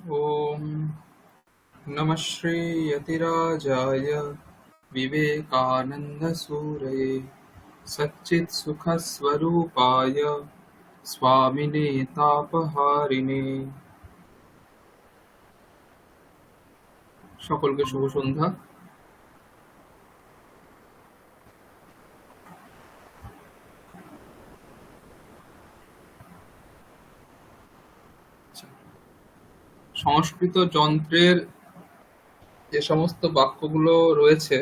ॐ नमः श्रीयतिराजाय विवेकानन्दसूरये सच्चित्सुखस्वरूपाय स्वामिने तापहारिणे। সকলকে শুভ সন্ধ্যা। সংস্কৃত যন্ত্রের যে সমস্ত বাক্যগুলো রয়েছে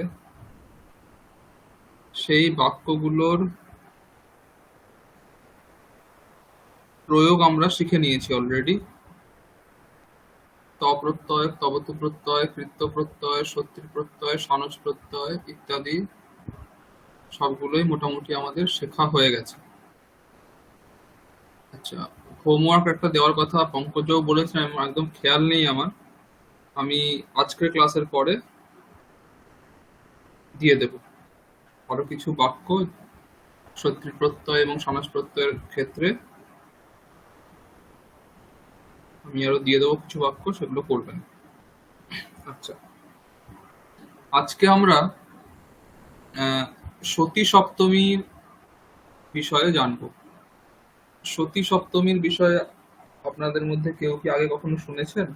সেই বাক্যগুলোর প্রয়োগ আমরা শিখে নিয়েছি অলরেডি। ত প্রত্যয়, তবতু প্রত্যয়, কৃত্য প্রত্যয়, সত্যি প্রত্যয়, সনজ প্রত্যয় ইত্যাদি সবগুলোই মোটামুটি আমাদের শেখা হয়ে গেছে। আচ্ছা, হোমওয়ার্ক একটা দেওয়ার কথা পঙ্কজও বলেছেন, একদম খেয়াল নেই আমার। আমি আজকের ক্লাসের পরে দিয়ে দেব আরো কিছু বাক্য সত্যি প্রত্যয় এবং সমাস প্রত্যয়ের ক্ষেত্রে। আমি আরো দিয়ে দেবো কিছু বাক্য, সেগুলো করবেন। আচ্ছা, আজকে আমরা সতী সপ্তমীর বিষয়ে জানব। সতী সপ্তমীর বিষয়ে আপনাদের মধ্যে কেউ কি আগে কখনো শুনেছেন?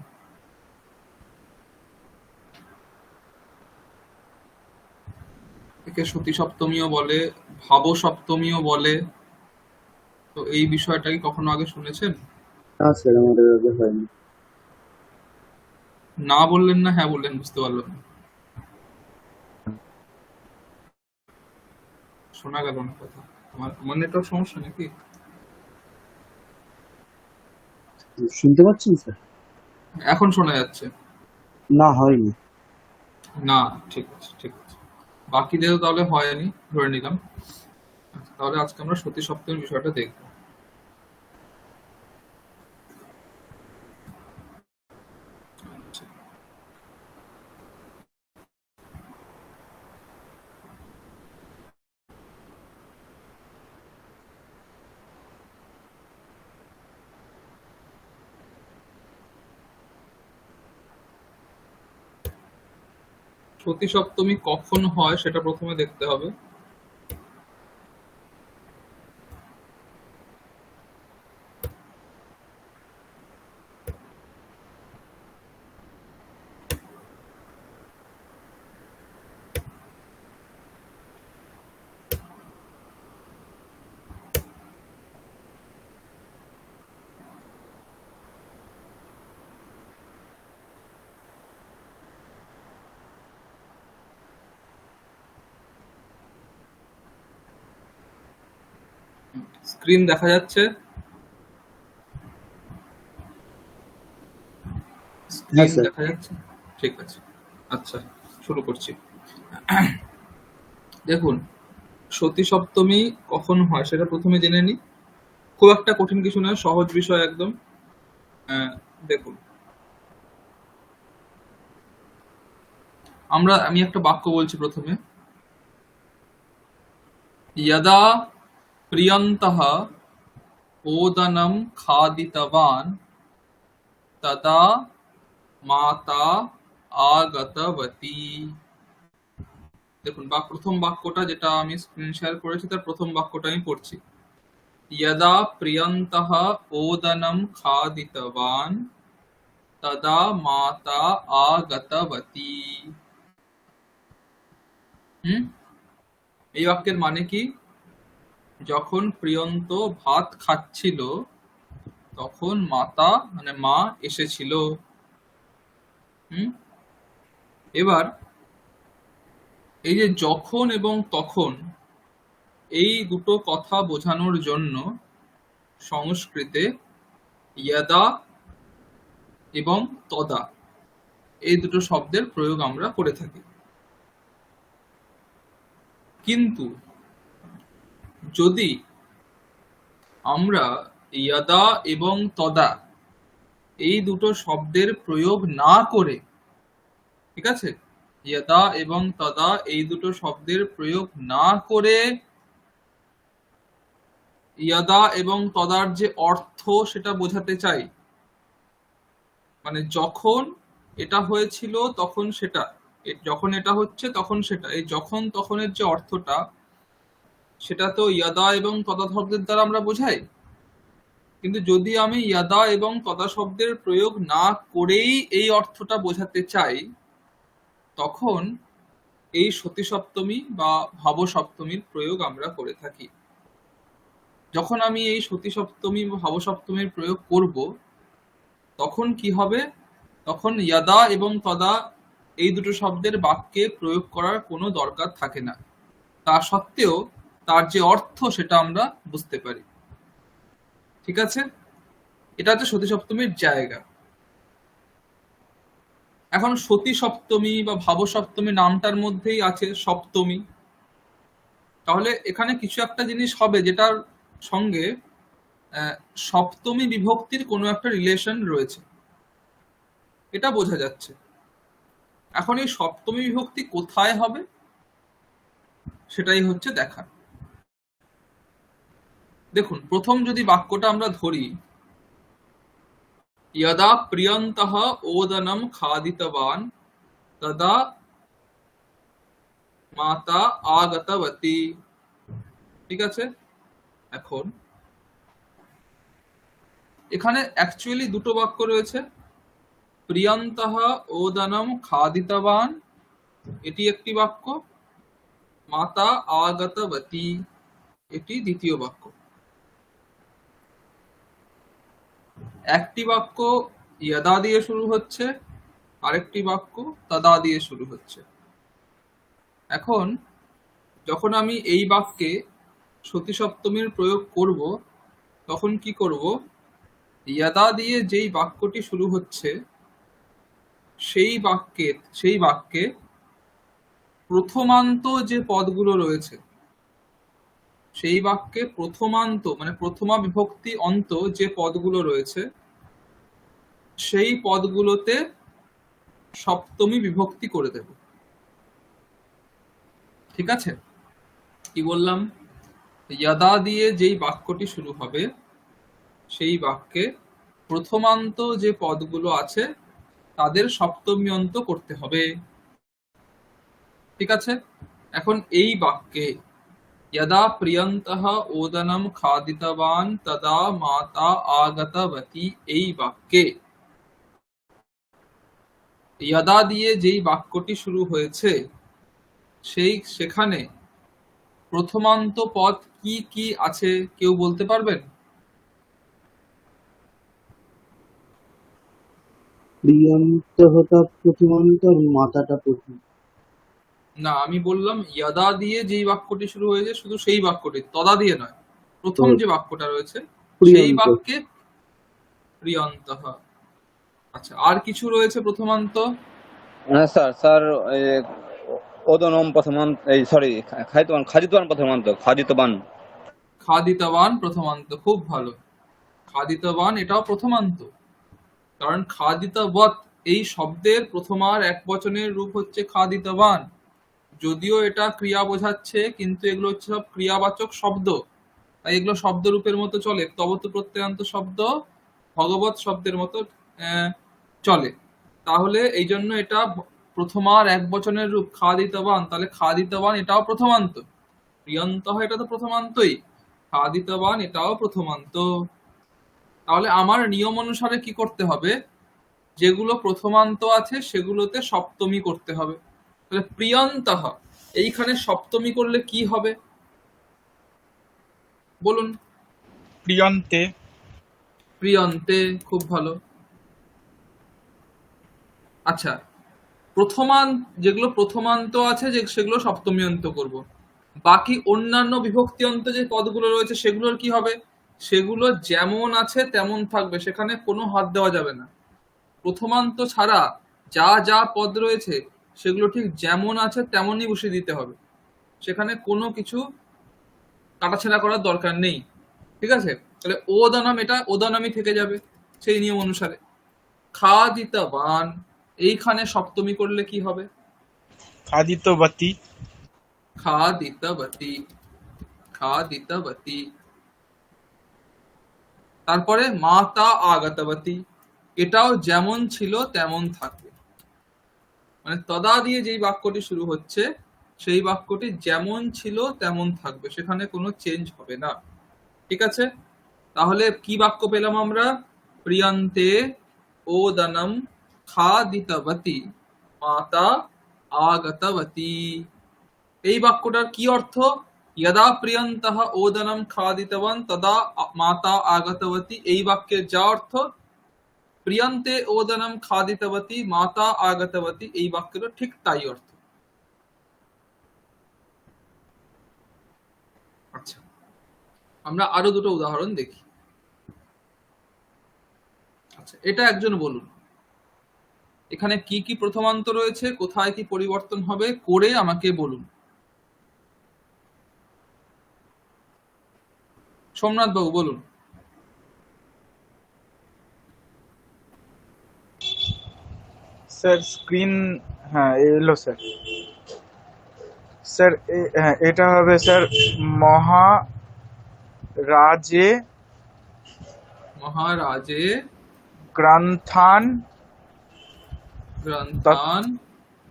একে সতী সপ্তমীও বলে, ভাব সপ্তমীও বলে। তো এই বিষয়টা কি কখনো আগে শুনেছেন? না স্যার, আমাদের আগে হয়নি। না বললেন না, হ্যাঁ বললেন, বুঝতে পারলাম না, শোনা গেল না কথা। আমার নেটওয়ার্ক সমস্যা নাকি? শুনতে পাচ্ছেন স্যার? এখন শোনা যাচ্ছে। না, হয়নি। না, ঠিক আছে ঠিক আছে, বাকিদেরও তাহলে হয়নি ধরে নিলাম। আচ্ছা, তাহলে আজকে আমরা সতী সপ্তমীর বিষয়টা দেখব। আচ্ছা, সতী সপ্তমী কখন হয় সেটা প্রথমে দেখতে হবে। স্ক্রিন দেখা যাচ্ছে? হ্যাঁ স্ক্রিন স্যার। দেখা যাচ্ছে? ঠিক আছে, আচ্ছা শুরু করছি। দেখুন, সতী সপ্তমী কখন হয় সেটা প্রথমে জেনে নিই। খুব একটা কঠিন কিছু নয়, সহজ বিষয় একদম। দেখুন, আমি একটা বাক্য বলছি প্রথমে। यदा प्रियन्तः ओदनं खादितवान् तदा माता আগতবতী। দেখুন, প্রথম বাক্যটা যেটা আমি স্ক্রিন শেয়ার করেছি তার প্রথম বাক্যটা আমি পড়ছি। यदा प्रियन्तः ओदनं खादितवान् तदा माता আগতবতী। হুম, এই বাক্যের মানে কি? যখন প্রিয়ন্ত ভাত খাচ্ছিল তখন মাতা মানে মা এসেছিল। হুম, এবার এই যে যখন এবং তখন, এই দুটো কথা বোঝানোর জন্য সংস্কৃতে ইয়াদা এবং তদা এই দুটো শব্দের প্রয়োগ আমরা করে থাকি। কিন্তু যদি আমরা ইয়াদা এবং তদা এই দুটো শব্দের প্রয়োগ না করে, ঠিক আছে, ইয়াদা এবং তদা এই দুটো শব্দের প্রয়োগ না করে ইয়াদা এবং তদার যে অর্থ সেটা বোঝাতে চাই, মানে যখন এটা হয়েছিল তখন সেটা, যখন এটা হচ্ছে তখন সেটা, এই যখন তখনের যে অর্থটা, সেটা তো ইয়াদা এবং তদা শব্দের দ্বারা আমরা বোঝাই। কিন্তু যদি আমি ইয়াদা এবং তদা শব্দের প্রয়োগ না করেই এই অর্থটা বোঝাতে চাই, তখন এই সতী সপ্তমী বা ভাব সপ্তমীর প্রয়োগ আমরা করে থাকি। যখন আমি এই সতী সপ্তমী বা ভাব সপ্তমীর প্রয়োগ করব, তখন কি হবে? তখন ইয়াদা এবং তদা এই দুটো শব্দের বাক্যে প্রয়োগ করার কোনো দরকার থাকে না। তা সত্ত্বেও তার যে অর্থ সেটা আমরা বুঝতে পারি। ঠিক আছে? এটা হচ্ছে সতী সপ্তমীর জায়গা। এখন সতী সপ্তমী বা ভাব সপ্তমী নামটার মধ্যেই আছে সপ্তমী। তাহলে এখানে কিছু একটা জিনিস হবে যেটার সঙ্গে আহ, সপ্তমী বিভক্তির কোনো একটা রিলেশন রয়েছে, এটা বোঝা যাচ্ছে। এখন এই সপ্তমী বিভক্তি কোথায় হবে সেটাই হচ্ছে দেখা। দেখুন, প্রথম যদি বাক্যটা আমরা ধরি, यदा प्रियन्तः ओदनं खादितवान् तदा মাতা আগতবতী। ঠিক আছে? এখন এখানে অ্যাকচুয়ালি দুটো বাক্য রয়েছে। প্রিয়ন্তঃ ওদনম খাদিতবান, এটি একটি বাক্য। মাতা আগতবতী, এটি দ্বিতীয় বাক্য। একটি বাক্য ইয়াদা দিয়ে শুরু হচ্ছে, আরেকটি বাক্য তাদা দিয়ে শুরু হচ্ছে। এখন যখন আমি এই বাক্যে সতী সপ্তমীর প্রয়োগ করব, তখন কি করব? ইয়াদা দিয়ে যেই বাক্যটি শুরু হচ্ছে সেই বাক্যে প্রথমান্ত যে পদগুলো রয়েছে, সেই বাক্যে প্রথমান্ত মানে প্রথমা বিভক্তি অন্ত যে পদগুলো রয়েছে, সেই পদগুলোতে সপ্তমী বিভক্তি করে দেব। ঠিক আছে? কি বললাম? ইয়াদা দিয়ে যেই বাক্যটি শুরু হবে, সেই বাক্যে প্রথমান্ত যে পদগুলো আছে তাদের সপ্তমী অন্ত করতে হবে। ঠিক আছে? এখন এই বাক্যে यदा प्रियन्तः ओदनं खादितवान् तदा माता आगतवती, এই বাক্যে ইয়াদা দিয়ে যেই বাক্যটি শুরু হয়েছে, সেখানে প্রথমান্ত পদ কি কি আছে কেউ বলতে পারবেন? প্রিয়ন্ত হতা প্রথমান্ত আর মাতাটা প্রথম। না, আমি বললাম ইয়াদা দিয়ে যেই বাক্যটি শুরু হয়েছে শুধু সেই বাক্যটি, তদা দিয়ে নয়। প্রথম তো যে বাক্যটা রয়েছে সেই প্রিয়ন্ত। বাক্যে প্রিয়ন্তঃ। আচ্ছা, আর কিছু রয়েছে প্রথমান্ত? স্যার স্যার ওদনম প্রথমান্ত, এই সরি, খাদিতবান প্রথমান্ত, খাদিতবান। খাদিতবান প্রথমান্ত, খুব ভালো। খাদিতবান এটাও প্রথমান্ত, কারণ খাদিতবৎ এই শব্দের প্রথমার এক বচনের রূপ হচ্ছে খাদিতবান। যদিও এটা ক্রিয়া বোঝাচ্ছে, কিন্তু এগুলো হচ্ছে সব ক্রিয়াবাচক শব্দ, তাই এগুলো শব্দ রূপের মতো চলে। তবত প্রত্যয়ান্ত শব্দ ভগবত শব্দের মতো চলে। তাহলে এই জন্য এটা প্রথমার এক বচনের রূপ খাদিতবান, তাহলে খাদিতবান এটাও প্রথমান্ত। প্রিয়ন্ত এটা তো প্রথমান্তই, খাদিতবান এটাও প্রথমান্ত। তাহলে আমার নিয়ম অনুসারে কি করতে হবে? যেগুলো প্রথমান্ত আছে সেগুলোতে সপ্তমী করতে হবে। তাহলে প্রিয়ন্তঃ এইখানে সপ্তমী করলে কি হবে বলুন? প্রিয়ন্তে। প্রিয়ন্তে, খুব ভালো। আচ্ছা, যেগুলো প্রথমান্ত আছে সেগুলো সপ্তমী অন্ত করব। বাকি অন্যান্য বিভক্তি অন্ত যে পদগুলো রয়েছে সেগুলোর কি হবে? সেগুলো যেমন আছে তেমন থাকবে, সেখানে কোনো হাত দেওয়া যাবে না। প্রথমান্ত ছাড়া যা যা পদ রয়েছে সেগুলো ঠিক যেমন আছে তেমনই বসিয়ে দিতে হবে, সেখানে কোনো কিছু কাটাছেঁড়া করার দরকার নেই। ঠিক আছে? তাহলে ওদানাম, এটা ওদানামই থেকে যাবে সেই নিয়ম অনুসারে। খাদিতবান, এইখানে সপ্তমী করলে কি হবে? খাদিতবতী। খাদিতবতী, খাদিতবতী। তারপরে মাতা আগতবতী, এটাও যেমন ছিল তেমন থাকবে। মানে তদা দিয়ে যেই বাক্যটি শুরু হচ্ছে সেই বাক্যটি যেমন ছিল তেমন থাকবে, সেখানে কোনো চেঞ্জ হবে না। ঠিক আছে, তাহলে কি বাক্য পেলাম আমরা? প্রিয়ন্তে ওদনম খাদিতবতী মাতা আগতবতী। এই বাক্যটার কি অর্থ? যদা প্রিয়ন্তঃ ওদনম খাদিতবান তদা মাতা আগতবতী। এই বাক্যের যা অর্থ, প্রিয়ন্তে ওদনম খাদিতবতী মাতা আগতবতী, এই বাক্যেরও ঠিক তাই অর্থ। আচ্ছা, আমরা আরো দুটো উদাহরণ দেখি। আচ্ছা, এটা একজন বলুন, এখানে কি কি প্রথমান্ত রয়েছে, কোথায় কি পরিবর্তন হবে করে আমাকে বলুন। সোমনাথ বাবু বলুন। স্যার স্ক্রিন, হ্যাঁ এলো স্যার। স্যার হ্যাঁ এটা হবে স্যার মহারাজে মহারাজে গ্রন্থান গ্রন্থান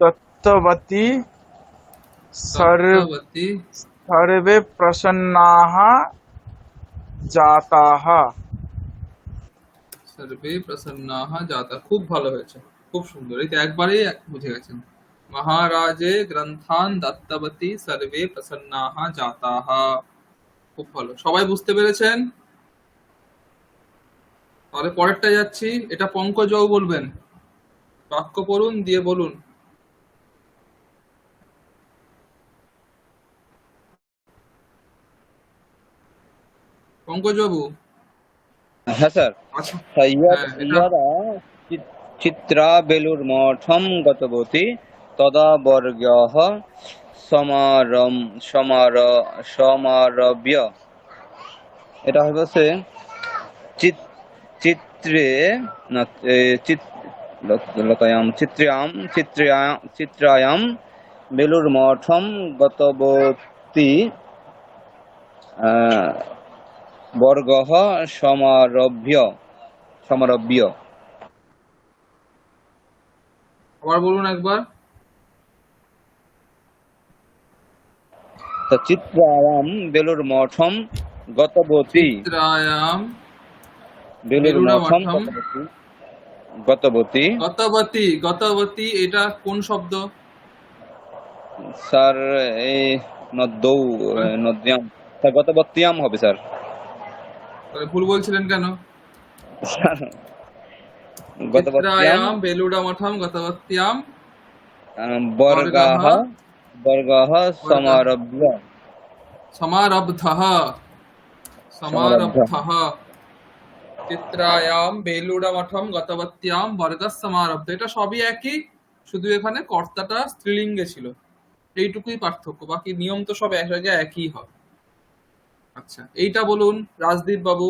তত্ত্ববতী তত্ত্ববতী सर्वे प्रसन्नाः जाताः। সর্বে প্রসন্নাহা জাতা। খুব ভালো হয়েছে, খুব সুন্দর। এই তো একবারেই বুঝে গেছেন। মহারাজে গ্রন্থান দত্তবতী সর্বে প্রসন্নাহা জাতাহা। খুব ভালো, সবাই বুঝতে পেরেছেন? তাহলে পরেরটা যাচ্ছি, এটা পঙ্কজ বাবু বলবেন। বাক্য পড়ুন দিয়ে বলুন। পঙ্কজ বাবু। হ্যাঁ স্যার। আচ্ছা, এটা यदा चित्रा बेलूरमठं गतवती तदा वर्गः সমারভ্য। এটা হচ্ছে চিত্রে না চিত্রায়াম বেলুরমঠম গতবতী বর্গः সমারভ্য। আবার বলুন একবার। তো চিত্রায়াম বেলুরমঠম গতবতী চিত্রায়াম বেলুরমঠম বেলুড়মঠম গতবতী। গতবতী। গতবতী এটা কোন শব্দ? স্যার এই নদ্যৌ নদ্যাম, স্যার গতবত্যাম হবে স্যার। তাহলে ভুল বলছিলেন কেন? স্যার গতবত্যাম চিত্রায়াম বেলুড়মঠম গতবত্যাম বর্গাহ বর্গাহ সমারভ্য। সমারব্ধঃ সমারব্ধঃ। চিত্রায়াম বেলুড়মঠম গতবত্যাম বর্গঃ সমারব্ধ। এটা সবই একই, শুধু এখানে কর্তাটা স্ত্রীলিঙ্গে ছিল, এইটুকুই পার্থক্য। বাকি নিয়ম তো সব এক জায়গায় একই হবে। আচ্ছা, এইটা বলুন রাজদীপ বাবু।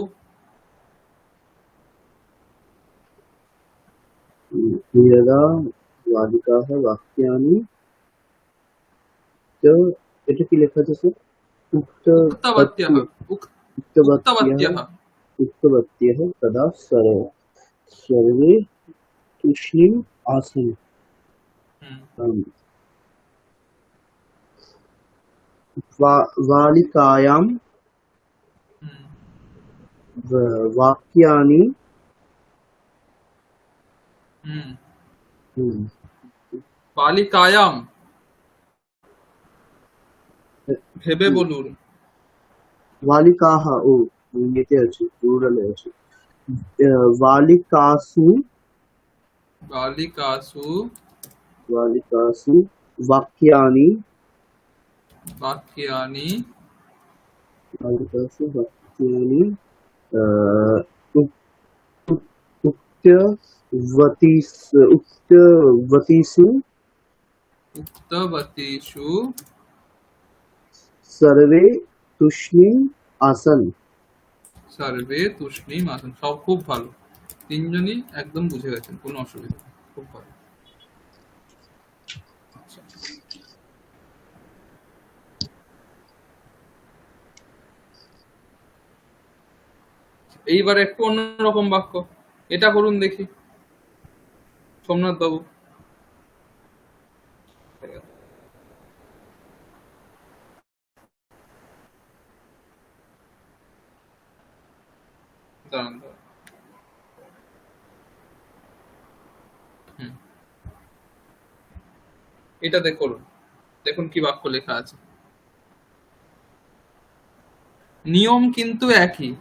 यदा বালিকাः বাক্যানি তো এটা কি লেখা আছে স্যার? উক্তবত্যঃ উক্তবত্যঃ উক্তবত্যः তদা सर्वे तूष्णीम् आसन्। बालिकायां वाक्यानि বালিকায়াম ভেবে বলুন। বালিকাः ও এতে আছে, প্লুরালে আছে। বালিকাসু বালিকাসু বালিকাসু বাক্যানি বাক্যানি বালিকাসু বাক্যানি उक्तवतीषु উক্তবতীষু सर्वे तूष्णीम् आसन्। সর্বে তুষ্ণীম আসন। সব খুব ভালো, তিনজনই একদম বুঝে গেছেন, কোনো অসুবিধা নেই, খুব ভালো। আচ্ছা, এইবার একটু অন্যরকম বাক্য, এটা করুন দেখি। সোমনাথ বাবু। দাঁড়ান দাঁড়ান। হুম, এটা দেখুন, দেখুন কি বাক্য লেখা আছে। নিয়ম কিন্তু একই,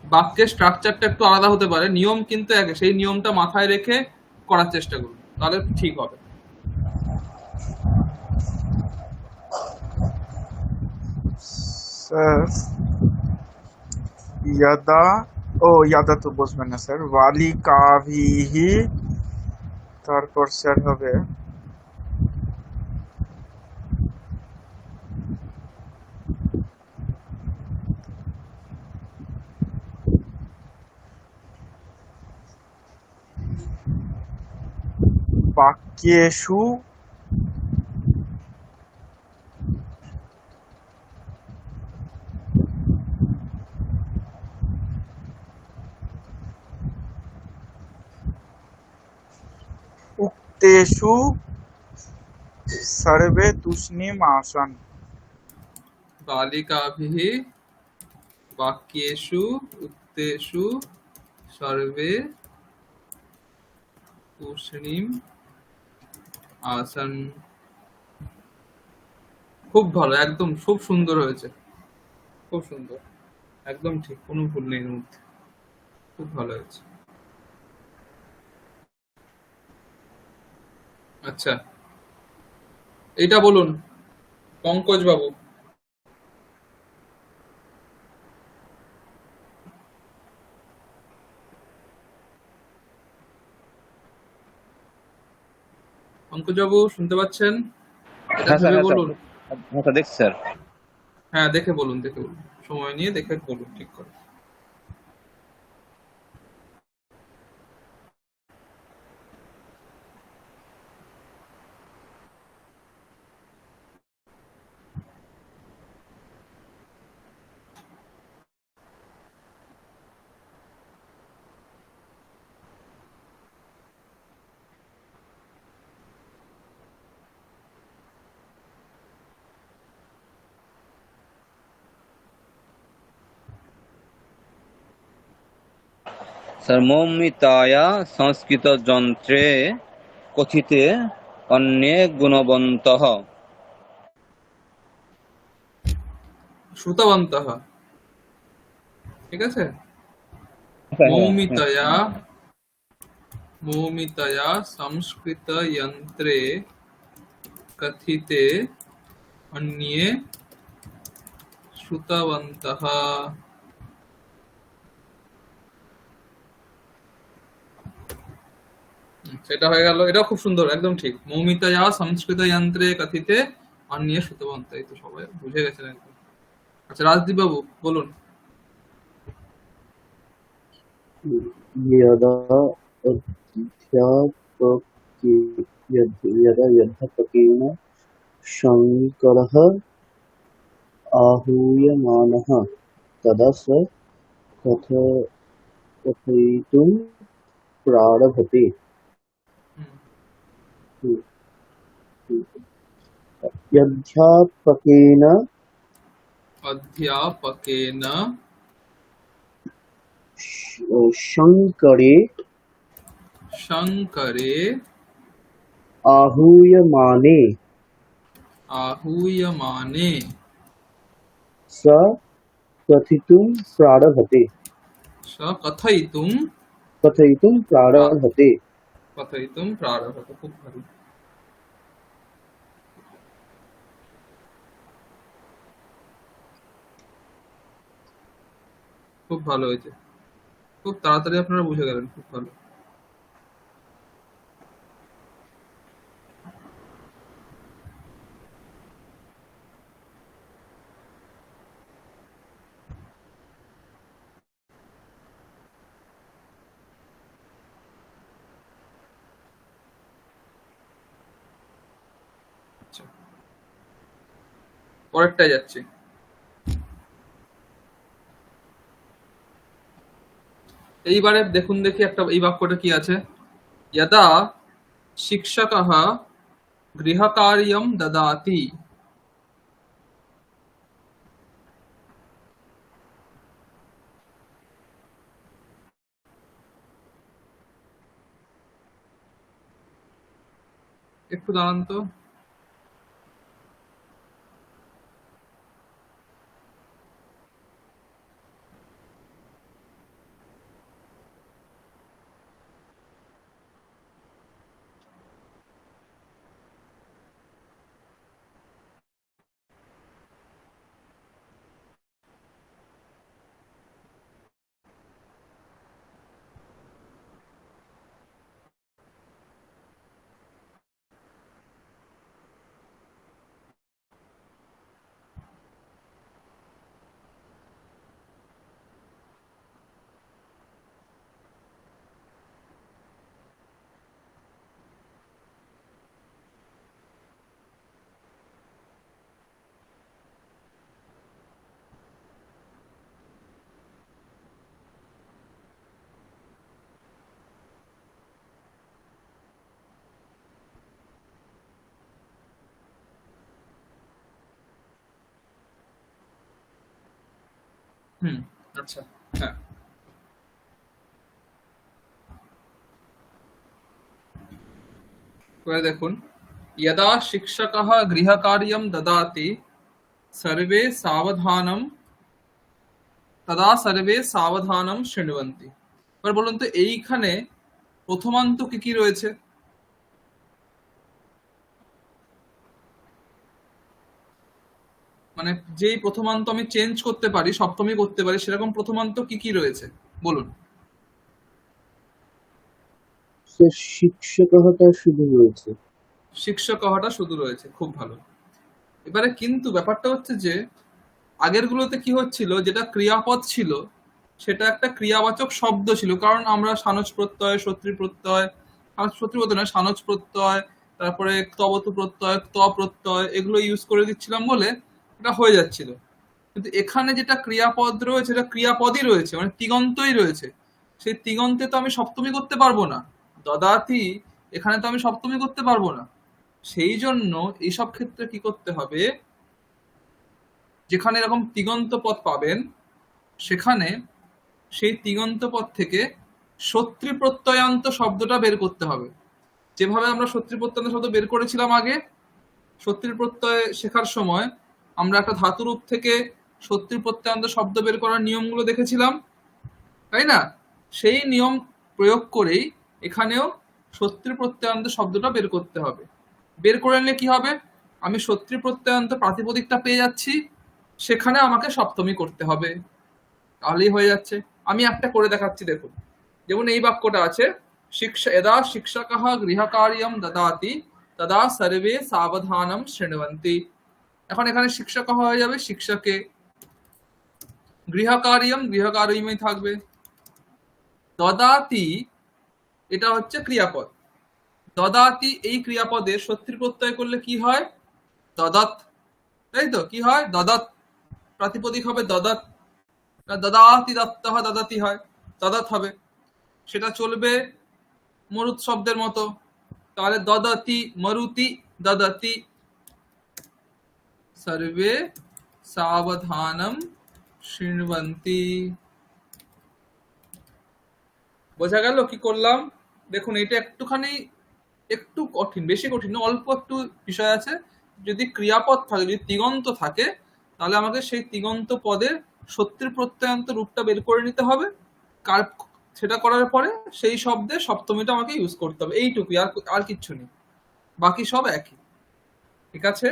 বাক্যের স্ট্রাকচারটা একটু আলাদা হতে পারে, নিয়ম কিন্তু একই, সেই নিয়মটা মাথায় রেখে করার চেষ্টা করুন, তাহলে ঠিক হবে। স্যার यदा ও ইয়াদা তো বসবেন না স্যার, বালিকাভিহি, তারপর স্যার হবে বাক্যেষু উক্তেষু সর্বে তুষ্ণীম আসন। বালিকাভিः বাক্যেষু উক্তেষু সর্বে তূষ্ণীম আসন। খুব ভালো, একদম খুব সুন্দর হয়েছে, খুব সুন্দর, একদম ঠিক, কোনো ভুল নেই এর মধ্যে, খুব ভালো হয়েছে। আচ্ছা, এটা বলুন পঙ্কজ বাবু। পঙ্কজ বাবু শুনতে পাচ্ছেন? এটা হ্যাঁ স্যার, ভেবে হ্যাঁ স্যার, বলুন। হ্যাঁ স্যার, দেখছি স্যার। হ্যাঁ, দেখে বলুন, দেখে বলুন, সময় নিয়ে দেখে বলুন ঠিক করে। স্যার, মৌমিতায়া সংস্কৃত যন্ত্রে কথিতে অন্যে গুণবন্তঃ। শ্রুতবন্তঃ, ঠিক আছে। হ্যাঁ, হ্যাঁ, হ্যাঁ। মৌমিতয়া মৌমিতয়া সংস্কৃত যন্ত্রে কথিতে অন্যে শ্রুতবন্তঃ। সেটা হয়ে গেল, এটাও খুব সুন্দর, একদম ঠিক। মৌমিতয়া সংস্কৃত যন্ত্রে কথিতে অন্যে শ্রুতবন্তঃ, এই তো সবাই বুঝে গেছেন একদম। আচ্ছা, রাজদীপ বাবু বলুন। यदा अध्यापके यदा अध्यापकेन शङ्करः आहूयमानः तदा स कथयितुं प्रारभते। यद्ध्यापकेन अध्यापकेन शङ्करे शङ्करे आहूयमाने आहूयमाने स कथितुं प्रारभते। स कथयितुं कथयितुं प्रारभते। कथयितुं प्रारभते। খুব ভালো, খুব ভালো হয়েছে, খুব তাড়াতাড়ি আপনারা বুঝে গেলেন, খুব ভালো। আচ্ছা, পরেরটায় যাচ্ছি। এইবারে দেখুন দেখি একটা, এই বাক্যটা কি আছে। यदा শিক্ষকः গৃহকার্যं দদাতি। একটু দাঁড়ান তো। হুম, আচ্ছা, হ্যাঁ। এবারে দেখুন, यदा शिक्षकः गृहकार्यं ददाति सर्वे सावधानं तदा सर्वे सावधानं शृण्वन्ति। এবার বলুন তো এইখানে প্রথমান্ত কি কি রয়েছে? মানে যেই প্রথমান্ত আমি চেঞ্জ করতে পারি, সপ্তমী করতে পারি, সেরকম প্রথমান্ত কি কি রয়েছে বলুন। স্যার শিক্ষকতা শুধু রয়েছে। শিক্ষকটা শুধু রয়েছে, খুব ভালো। এবারে কিন্তু ব্যাপারটা হচ্ছে যে আগের গুলোতে কি হচ্ছিল, যেটা ক্রিয়াপদ ছিল সেটা একটা ক্রিয়াবাচক শব্দ ছিল, কারণ আমরা সানজ প্রত্যয়, সত্রী প্রত্যয়, সত্রী প্রত্যয় নয়, সানজ প্রত্যয়, তারপরে তবতু প্রত্যয়, ত প্রত্যয়, এগুলো ইউজ করে দিচ্ছিলাম বলে এটা হয়ে যাচ্ছিল। কিন্তু এখানে যেটা ক্রিয়াপদ রয়েছে এটা ক্রিয়াপদই রয়েছে, মানে তিগন্তই রয়েছে। সেই তিগন্তে তো আমি সপ্তমী করতে পারবো না। দদাতি, এখানে তো আমি সপ্তমী করতে পারবো না। সেই জন্য এইসব ক্ষেত্রে কি করতে হবে, যেখানে এরকম তিগন্ত পদ পাবেন সেখানে সেই তিগন্ত পদ থেকে সত্রী প্রত্যয়ান্ত শব্দটা বের করতে হবে। যেভাবে আমরা সত্রী প্রত্যয়ান্ত শব্দ বের করেছিলাম আগে, সত্রী প্রত্যয় শেখার সময় আমরা একটা ধাতুরূপ থেকে সত্রী প্রত্যয়ান্ত শব্দ বের করার নিয়মগুলো দেখেছিলাম, তাই না? সেই নিয়ম প্রয়োগ করেই এখানেও সত্রী প্রত্যয়ান্ত শব্দটা বের করতে হবে। বের করে নিলে কি হবে, আমি সত্রী প্রত্যয়ান্ত প্রাতিপদিকটা পেয়ে যাচ্ছি, সেখানে আমাকে সপ্তমী করতে হবে, তাহলেই হয়ে যাচ্ছে। আমি একটা করে দেখাচ্ছি, দেখুন। যেমন এই বাক্যটা আছে, শিক্ষা यदा শিক্ষকः গৃহকার্যং দদাতি তদা সর্বে সাবধানম শৃण्वन्ति। এখন এখানে শিক্ষক হয়ে যাবে শিক্ষকে, গৃহকার্যং গৃহকার্যমই থাকবে, দদাতি এটা হচ্ছে ক্রিয়াপদ। দদাতি এই ক্রিয়াপদের সত্যি প্রত্যয় করলে কি হয়, দদত, তাই তো? কি হয়, দদত। প্রাতিপদিক হবে দদত, দদাতি দত্তহ দদাতি হয়, দদত হবে। সেটা চলবে মরুত শব্দের মতো, তাহলে দদতি মরুতি দদতি, সর্বে সাবধানম শৃण्वन्ति। বোঝা গেল কি করলাম? দেখুন এটা একটুখানি একটু কঠিন, বেশি কঠিন না, অল্প একটু বিষয় আছে। যদি ক্রিয়াপদ থাকে, যদি তিগন্ত থাকে, তাহলে আমাকে সেই তিগন্ত পদের সত্যের প্রত্যয়ান্ত রূপটা বের করে নিতে হবে। কার সেটা করার পরে সেই শব্দে সপ্তমীটা আমাকে ইউজ করতে হবে, এইটুকুই, আর আর কিচ্ছু নেই, বাকি সব একই। ঠিক আছে,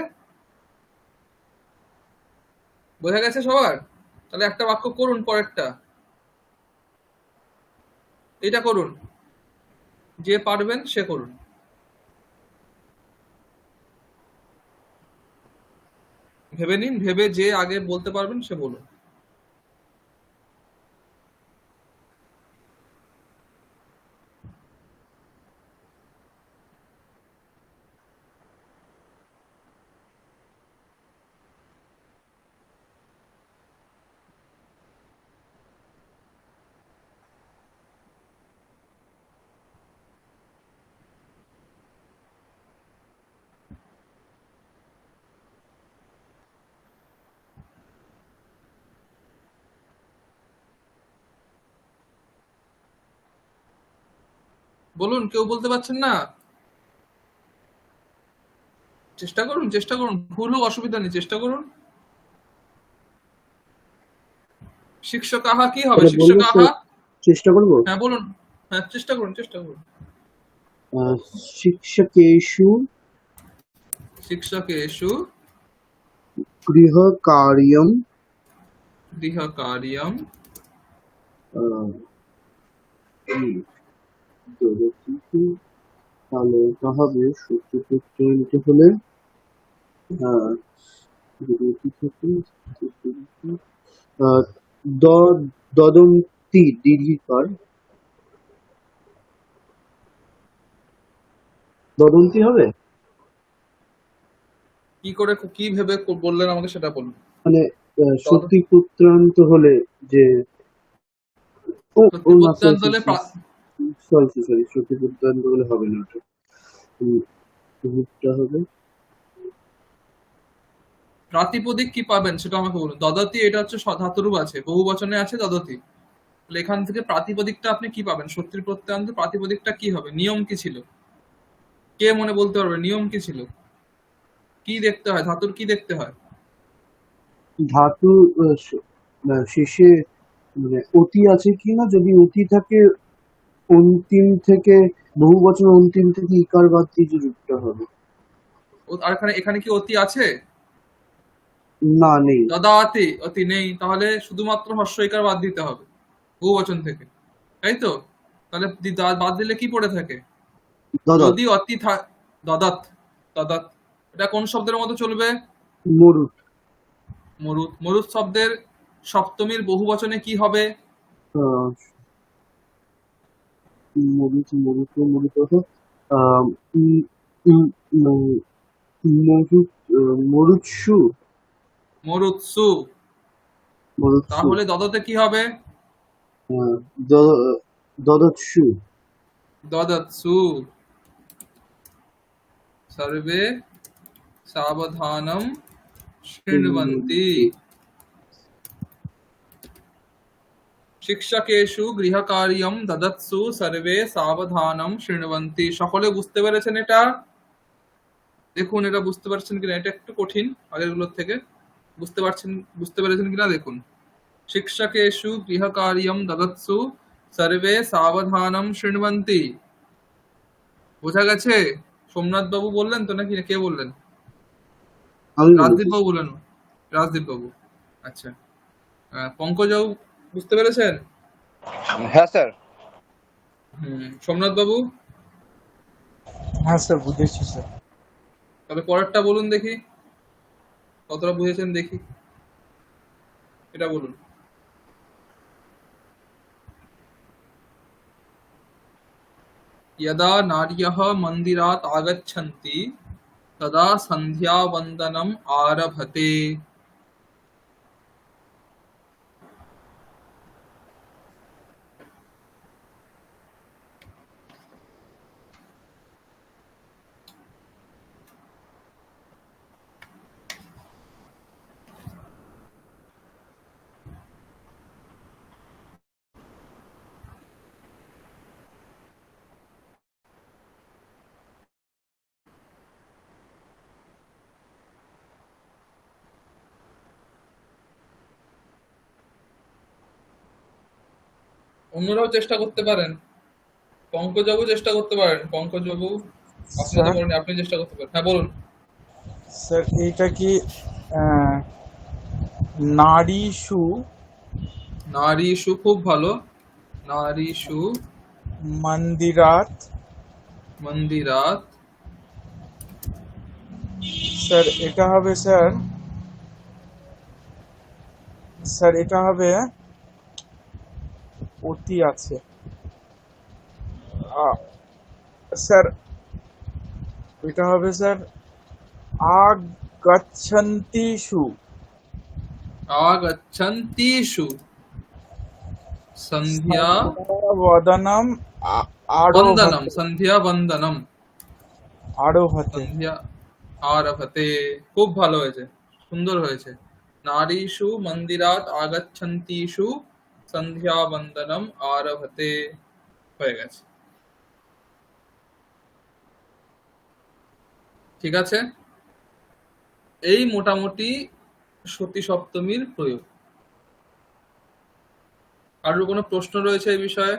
বোঝা গেছে সবার? তাহলে একটা বাক্য করুন, পরেরটা এটা করুন, যে পারবেন সে করুন। ভেবে নিন, ভেবে যে আগে বলতে পারবেন সে বলুন। বলুন, কেউ বলতে পারছেন না? চেষ্টা করুন, চেষ্টা করুন, ভুল হোক অসুবিধা নেই, চেষ্টা করুন। শিক্ষকাহা কি হবে? এটা বললে শিক্ষকাহা, চেষ্টা করবো। হ্যাঁ বলুন, হ্যাঁ চেষ্টা করুন, চেষ্টা করুন। শিক্ষকেষু শিক্ষকেষু গৃহকার্যম গৃহকার্যম আহ, দদতি। তাহলে এটা হবে সূত্রপুত্র নিতে হলে আহ, দদতি থেকে আহ, দদন্তি দীর্ঘিকার দদন্তি হবে। কি করে, কি ভেবে বললেন আমাকে সেটা বলুন। মানে তদ সত্যি পুত্রান্ত হলে যে ও ও সত্যি না সরি প্রত্যয়ান্ত হলে সরি সরি সত্যি পুত্রান্ত হলে হবে না ওটা। রূপটা হবে প্রাতিপদিক কি পাবেন সেটা আমাকে বলুন। দদতি এটা হচ্ছে ধাতুরূপ আছে, বহু বচনে আছে দদতি। তাহলে এখান থেকে প্রাতিপদিকটা আপনি কি পাবেন? সত্যির প্রত্যয়ান্ত প্রাতিপদিকটা কি হবে? নিয়ম কি ছিল? কে মনে বলতে পারবে নিয়ম কি ছিল? কি দেখতে হয়, ধাতুর কি দেখতে হয়? ধাতু শেষে মানে অতি আছে কিনা, যদি অতি থাকে অন্তিম থেকে বহু বছর অন্তিম থেকে ইকার বাদ দিয়ে যে রূপটা হবে। আর এখানে এখানে কি অতি আছে? না নেই। দদাতি অতি নেই, তাহলে শুধুমাত্র হর্ষইকার বাদ দিতে হবে বহু বচন থেকে, তাই তো? তাহলে বাদ দিলে কি পড়ে থাকে? দদত যদি অতি দদাত, দদাত এটা কোন শব্দের মতো চলবে? মরুত মরুত। মরুত শব্দের সপ্তমীর বহু বচনে কি হবে? আহ, মরুত মরুত মরুত আহ, উম, উম, উম, মরুত মরুৎসু মরুৎসু। মরুৎসু তাহলে দদতে কি হবে? দদৎসু দদৎসু। সর্বে সাবধানম শৃण्वन्ति। শিক্ষকেষু গৃহকার্যম দদৎসু সর্বে সাবধানম শৃण्वन्ति। সকলে বুঝতে পেরেছেন এটা? দেখুন এটা বুঝতে পারছেন কিনা, এটা একটু কঠিন আগেরগুলোর থেকে। বুঝতে পেরেছেন কিনা দেখুন। শিক্ষকেষু গৃহকার্যম দদৎসু সর্বে সাবধানম শৃण्वन्ति। বোঝা গেছে? সোমনাথ বাবু বললেন তো নাকি কে বললেন? আমি রাজদীপ বলেছি। বাবু বললেন। রাজদীপ বাবু, আচ্ছা। পঙ্কজ বাবু বুঝতে পেরেছেন? হ্যাঁ স্যার। সোমনাথ বাবু, হ্যাঁ স্যার, বুঝেছি স্যার। তাহলে পরেরটা বলুন দেখি, কতটা বুঝেছেন দেখি, এটা বলুন। यदा नार्यः मन्दिरात् आगच्छन्ति तदा सन्ध्यावन्दनम् आरभते। অন্যরাও চেষ্টা করতে পারেন, পঙ্কজবাবু চেষ্টা করতে পারেন। পঙ্কজবাবু আপনি তো স্যার বলেন, আপনি চেষ্টা করতে পারেন, হ্যাঁ বলুন। স্যার এইটা কি আহ, নারীষু নারীষু, খুব ভালো। নারীষু মন্দিরাত। মন্দিরাত। স্যার এটা হবে স্যার, স্যার এটা হবে অতি আছে। আহ, স্যার এটা হবে স্যার আগচ্ছন্তিষু। আগচ্ছন্তিষু সন্ধ্যা বদনম বন্দনম, আরোহতে। সন্ধ্যা বন্দনম, আরোহতে। সন্ধ্যা আরভতে। খুব ভালো হয়েছে, সুন্দর হয়েছে। নারীষু মন্দিরাত আগচ্ছন্তিষু সন্ধ্যা বন্দনম আরভতে, হয়ে গেছে। ঠিক আছে, এই মোটামুটি সতী সপ্তমীর প্রয়োগ। কারোর কোনো প্রশ্ন রয়েছে এই বিষয়ে?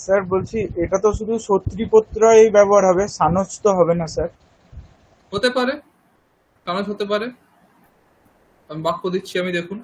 স্যার বলছি এটা তো শুধু সত্রীপত্রই ব্যবহার হবে, সানস তো হবে না স্যার? হতে পারে, কারণ হতে পারে। আমি বাক্য দিচ্ছি, আমি দেখুন।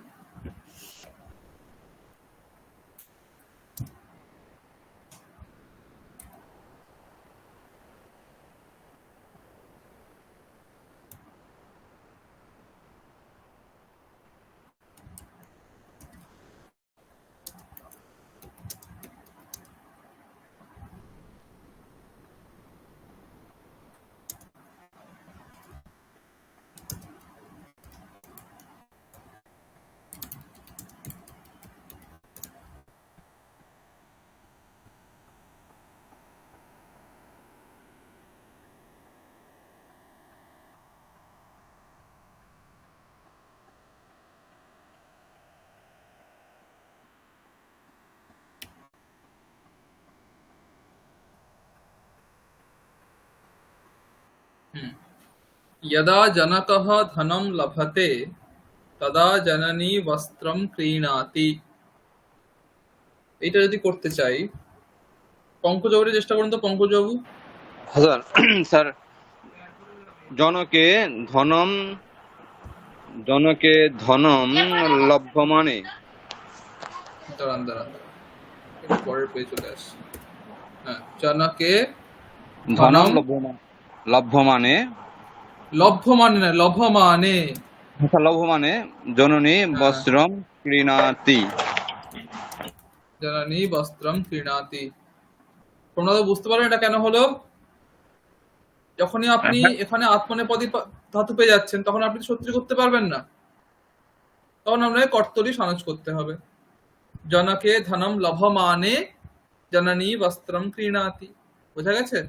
হুম। यदा जनकः धनं लभते तदा जननी वस्त्रं क्रीणाति। এটা যদি করতে চাই, পঙ্কজবাবু চেষ্টা করুন তো, পঙ্কজবাবু। স্যার স্যার জনকে ধনম জনকে ধনম লভ্যমানে দাঁড়ান দাঁড়ান দাঁড়ান, একটু পরের পেয়ে চলে আসছি। হ্যাঁ, জনকে ধনম ধনম লভ্যমানে লভ্যমানে না, লভমানে। লভ্যমানে জননী হ্যাঁ, বস্ত্রম ক্রীণাতি। জননী বস্ত্রম ক্রীণাতি। তোমরা তো বুঝতে পারো এটা কেন হলো? যখনই আপনি এখানে আত্মনেপদী ধাতু পেয়ে যাচ্ছেন, তখন আপনি সত্যি করতে পারবেন না, তখন আপনাকে কর্তরি সানজ করতে হবে। জনকে ধনম লভমানে জননী বস্ত্রম ক্রীণাতি। বোঝা গেছে?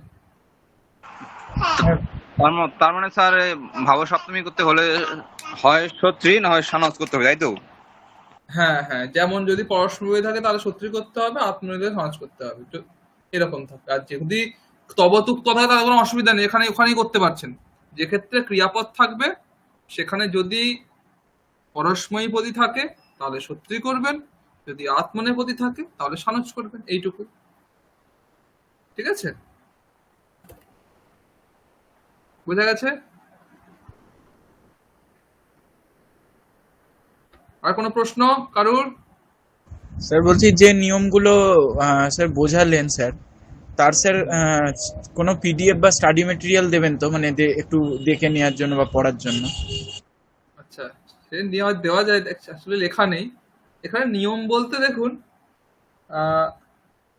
তার মানে স্যার ভাব সপ্তমী করতে হলে হয় সত্রী না হয় সানস করতে হবে, তাই তো? হ্যাঁ হ্যাঁ, যেমন যদি পরস্পর থাকে তাহলে সত্যি করতে হবে, আত্মনির্ভর সমাজ করতে হবে, তো এরকম থাকে। আর যদি তবতুক্ত থাকে তাহলে কোনো অসুবিধা নেই, এখানে ওখানেই করতে পারছেন। যে ক্ষেত্রে ক্রিয়াপদ থাকবে সেখানে যদি পরস্ময়ীপদী থাকে তাহলে সত্যি করবেন, যদি আত্মনেপদী থাকে তাহলে সানজ করবেন, এইটুকু। ঠিক আছে, বোঝা গেছে? আর কোনো প্রশ্ন কারুর? স্যার বলছি যে নিয়মগুলো স্যার বোঝালেন স্যার, তার স্যার কোনো পিডিএফ বা স্টাডি মেটেরিয়াল দেবেন তো, মানে একটু দেখে নেওয়ার জন্য বা পড়ার জন্য? আচ্ছা, সে দেওয়া দেওয়া যায়, আসলে লেখা নেই এখানে। নিয়ম বলতে দেখুন,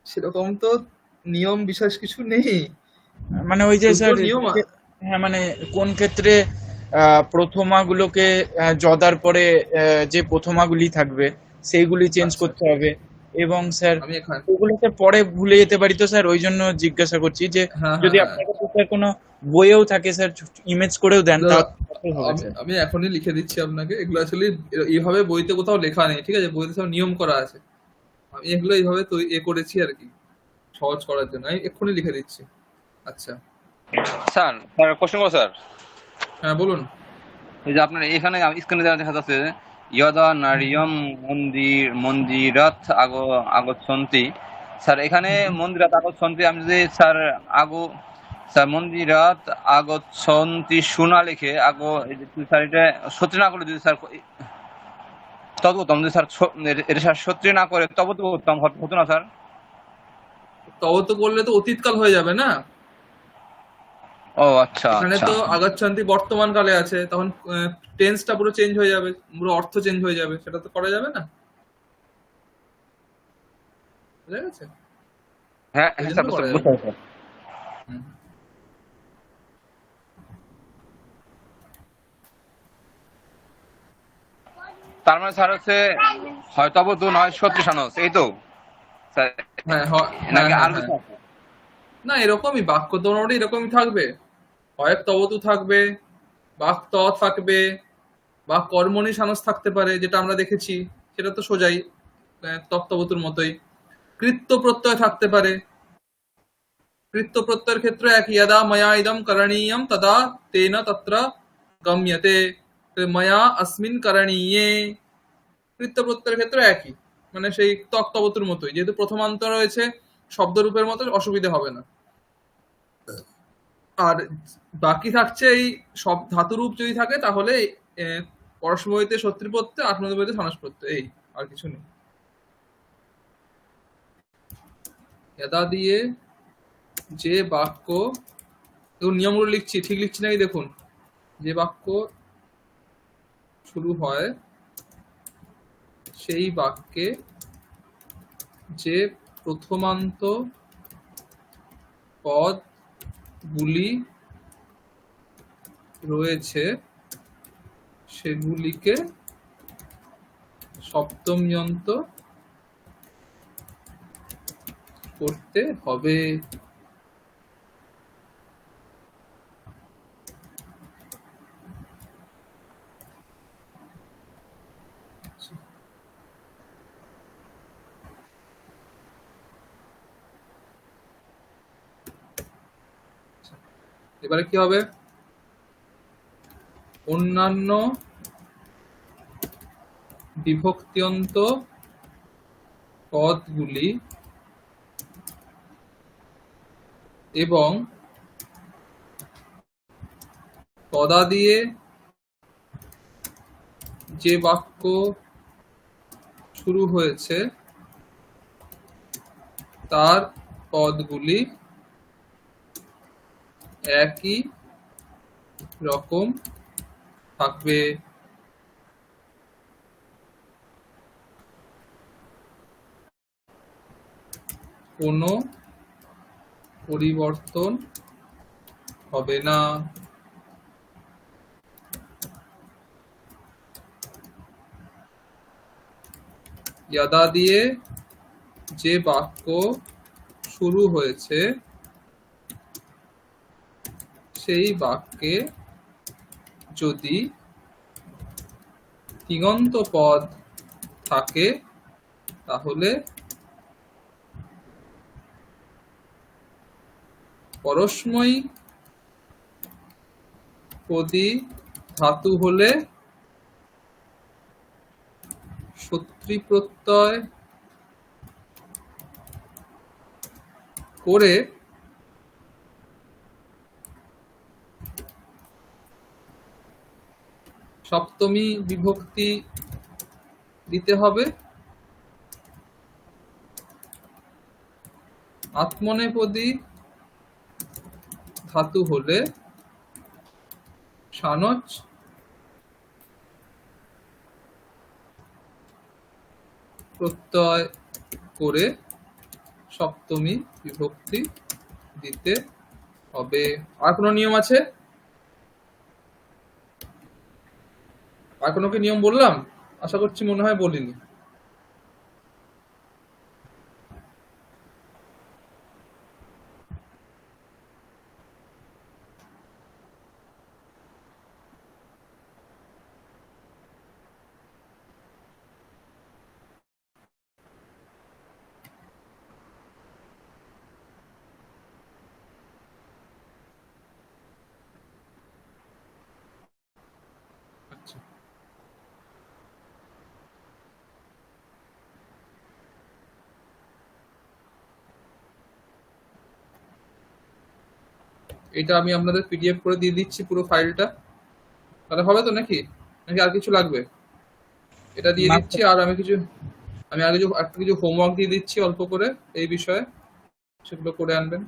সেরকম তো নিয়ম বিশেষ কিছু নেই, মানে ওই যে শুদ্ধ স্যার, নিয়ম হ্যাঁ মানে কোন ক্ষেত্রে প্রথমাগুলোকে যদার পরে যে প্রথমাগুলি থাকবে সেইগুলি চেঞ্জ আচ্ছা করতে হবে, এবং স্যার আমি এখানে, ওগুলোকে পরে ভুলে যেতে পারি তো স্যার, ওই জন্য জিজ্ঞাসা করছি যে হ্যাঁ হ্যাঁ যদি হ্যাঁ, আপনার কাছে স্যার কোনো বইয়েও থাকে স্যার, ইমেজ করেও দেন তাহলে হবে আমি স্যার। আমি এখনই লিখে দিচ্ছি আপনাকে। এগুলো আসলে এইভাবে বইতে কোথাও লেখা নেই, ঠিক আছে? বইতে সব নিয়ম করা আছে, আমি এগুলো এইভাবে করেছি আর কি, সহজ করার জন্য। আমি এক্ষুনি লিখে দিচ্ছি। আচ্ছা, স্যার স্যার কোশ্চেন করো স্যার। হ্যাঁ বলুন। এই যে আপনার এখানে স্ক্রিনে দেখা যাচ্ছে ইয়দা নারিয়ম মন্দিরাত আগচ্ছন্তি। স্যার এখানে মন্দিরাত আগচ্ছন্তি, আমি যদি স্যার স্যার মন্দিরাত আগচ্ছন্তি শোনা লিখে স্যার এটা সত্যি না করলে, যদি স্যার তদুত্তম, যদি স্যার এটা স্যার সত্যি না করে তবে তো উত্তম হতো না স্যার? তবে তো করলে তো অতীতকাল হয়ে যাবে না। ও আচ্ছা এখানে আচ্ছা। তো আগাচ্ছান্তি বর্তমান কালে আছে, তখন টেন্সটা পুরো চেঞ্জ হয়ে যাবে, পুরো অর্থ চেঞ্জ হয়ে যাবে, সেটা তো করা যাবে না। বুঝা গেছে? হ্যাঁ এই হ্যাঁ জন্য স্যার, করা বুঝতে যাবে না। পারছি। হুম। তার মানে স্যার হচ্ছে হয়তো তো নয় সত্যি সানস, এই তো স্যার? হ্যাঁ হ্যাঁ নাকি হ্যাঁ আর হ্যাঁ, কিছু আছে? না এরকমই বাক্য তো মোটামুটি এরকমই থাকবে। হয় তবতু থাকবে, বাক ত থাকবে, বা কর্মণি সানস থাকতে পারে, যেটা আমরা দেখেছি, সেটা তো সোজাই তত্ত্ববতুর মতোই। কৃত্য প্রত্যয় থাকতে পারে, কৃত্য প্রত্যয়ের ক্ষেত্রে এক, ইয়দা ময়া ইদম করণীয়ম তদা তেন তত্র গম্যতে। ময়া अस्मिन् করণীয়ে, কৃত্য প্রত্যয়ের ক্ষেত্রে একই, মানে সেই তক্তবতুর মতোই, যেহেতু প্রথমান্ত রয়েছে শব্দরূপের মতো অসুবিধা হবে না। আর বাকি থাকছে এই সব ধাতুরূপ যদি থাকে তাহলে পরস্ময়তে শত্রু প্রত্যয়, আত্মনেপদীতে সমাস প্রত্যয়, এই আর কিছু নেই। এদা দিয়ে যে বাক্য, দেখুন নিয়মগুলো লিখছি, ঠিক লিখছি নাকি দেখুন। যে বাক্য শুরু হয় সেই বাক্যে যে প্রথমান্ত পদগুলি রয়েছে সেগুলিকে সপ্তম্যন্ত করতে হবে। এবারে কি হবে, অন্যান্য বিভক্ত্যন্ত পদগুলি এবং তদা দিয়ে যে বাক্য শুরু হয়েছে তার পদগুলি একই রকম থাকবে। কোনো পরিবর্তন হবে না। ইয়াদা দিয়ে যে বাক্য শুরু হয়েছে সেই বাক্যে যদি তিঙন্ত পদ থাকে তাহলে পরস্মৈ পদী ধাতু হলে শত্রী প্রত্যয় করে সপ্তমী বিভক্তি দিতে হবে। আত্মনেপদী ধাতু হলে সানচ প্রত্যয় করে সপ্তমী বিভক্তি দিতে হবে। আর কোনো নিয়ম আছে? আর কোনো কি নিয়ম বললাম? আশা করছি মনে হয় বলিনি। আচ্ছা, এটা আমি আপনাদের পিডিএফ করে দিয়ে দিচ্ছি পুরো ফাইলটা, তাহলে হবে তো নাকি? নাকি আর কিছু লাগবে? এটা দিয়ে দিচ্ছি, আর আমি আগে একটু কিছু হোমওয়ার্ক দিয়ে দিচ্ছি অল্প করে এই বিষয়ে, সেগুলো করে আনবেন।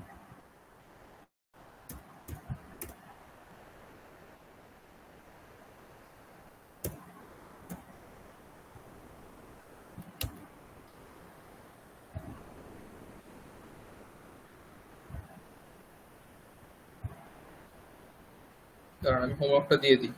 কারণ আমি হোমওয়ার্কটা দিয়ে দিই।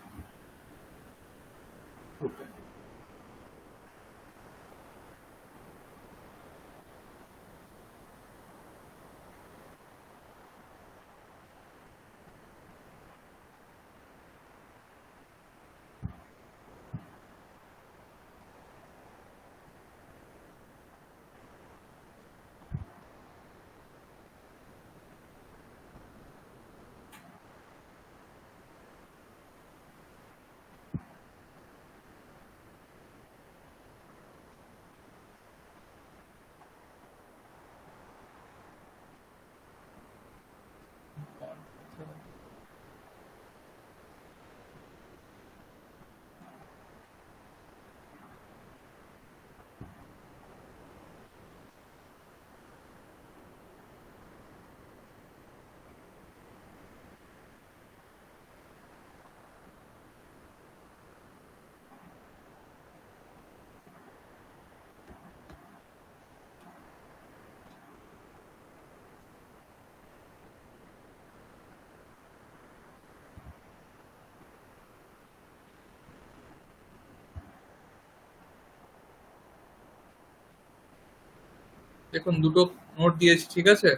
দেখুন দুটো নোট দিয়েছি, ঠিক আছে?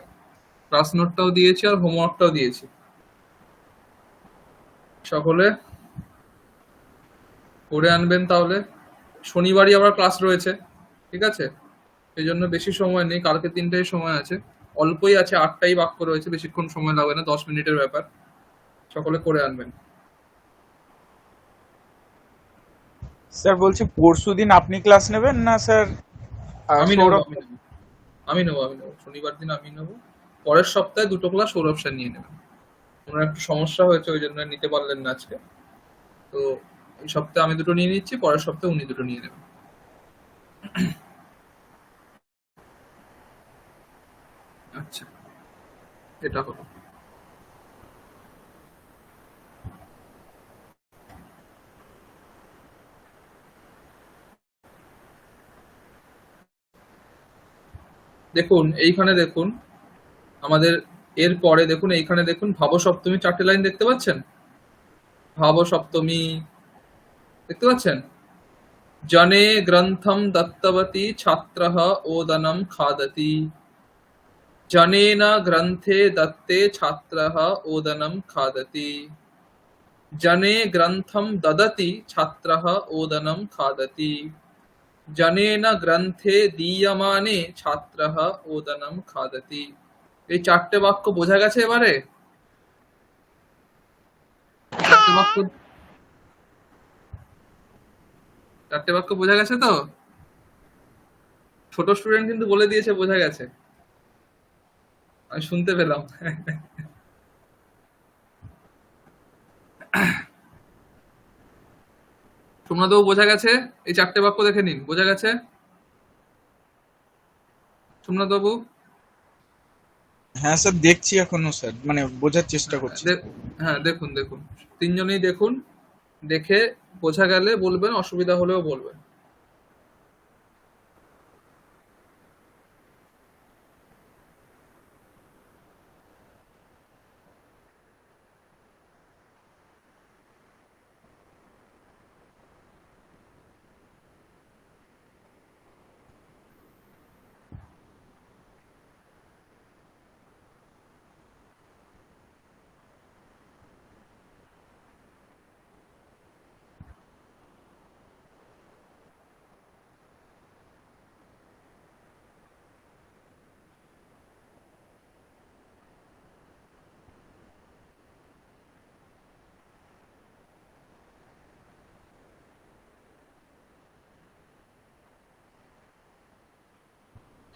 ক্লাস নোটটাও দিয়েছি আর হোমওয়ার্কটাও দিয়েছি। সকলে করে আনবেন তাহলে। শনিবারই আবার ক্লাস রয়েছে, ঠিক আছে? এই জন্য বেশি সময় নেই, কালকে 3টায় সময় আছে, অল্পই আছে, 8টাই বাক্য রয়েছে, বেশিক্ষণ সময় লাগবে না, 10 মিনিটের ব্যাপার। সকলে করে আনবেন। স্যার বলছি পরশুদিন আপনি ক্লাস নেবেন না স্যার আমি নেবো, সৌরভ? আমি নেবো শনিবার দিন আমি নেবো। পরের সপ্তাহে 2টো ক্লাস সৌরভ স্যার নিয়ে নেবেন। ওনার একটু সমস্যা হয়েছে, ওই জন্য নিতে পারলেন না আজকে। তো এই সপ্তাহে আমি 2টো নিয়ে নিচ্ছি, পরের সপ্তাহে উনি 2টো নিয়ে নেবেন। আচ্ছা, এটা হলো। দেখুন এইখানে দেখুন, আমাদের এর পরে দেখুন, এইখানে দেখুন ভাব সপ্তমী 4টে লাইন দেখতে পাচ্ছেন? ভাব সপ্তমী দেখতে পাচ্ছেন? জনে গ্রন্থম দত্তবতী ছাত্রः ওদনম খাদতি। জনেন গ্রন্থে দত্তে ছাত্রः ওদনম খাদতি। জনে গ্রন্থম দদতি ছাত্রः ওদনম খাদতি। জনেন গ্রন্থে দীয়মানে ছাত্রः ওদনম খাদতি। এই 4টে বাক্য বোঝা গেছে এবারে? 4টে বাক্য 4টে বাক্য বোঝা গেছে তো? ছোট স্টুডেন্ট কিন্তু বলে দিয়েছে বোঝা গেছে, আমি শুনতে পেলাম। সোমনাথবাবু বোঝা গেছে? এই 4টে বাক্য দেখে নিন, বোঝা গেছে সোমনাথবাবু? হ্যাঁ স্যার দেখছি এখনো স্যার, মানে বোঝার চেষ্টা করছি। হ্যাঁ দেখুন দেখুন, তিনজনেই দেখুন, দেখে বোঝা গেলে বলবেন, অসুবিধা হলেও বলবেন।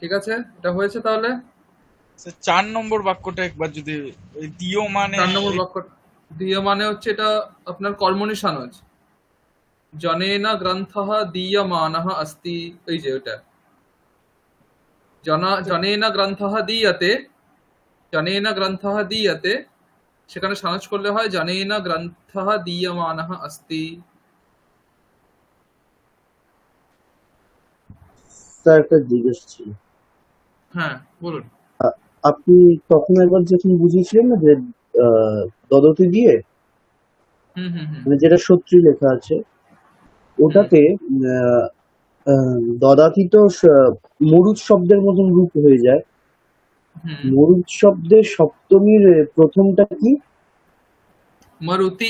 ঠিক আছে, এটা হয়েছে তাহলে। স্যার 4 নম্বর বাক্যটা একবার যদি, ওই দিও মানে 4 নম্বর বাক্য দিয়ে মানে হচ্ছে এটা আপনার কর্মনিশানজ। জনেন গ্রন্থঃ দীয়মানঃ अस्ति, এই যে ওটা জনেন গ্রন্থঃ দীয়তে, জনেন গ্রন্থঃ দীয়তে, সেখানে সানজ করলে হয় জনেন গ্রন্থঃ দীয়মানঃ अस्ति। স্যার একটা জিজ্ঞেস ছিল। হ্যাঁ বলুন। আপনি তখন একবার যখন বুঝিয়েছিলেন না যে দদতি দিয়ে, হুম হুম হুম মানে যেটা সত্যি লেখা আছে ওটাতে আহ, দদাতি তো মরুদ শব্দের মতন রূপ হয়ে যায়। হুম। মরুদ শব্দের সপ্তমীর প্রথমটা কি? মারুতি।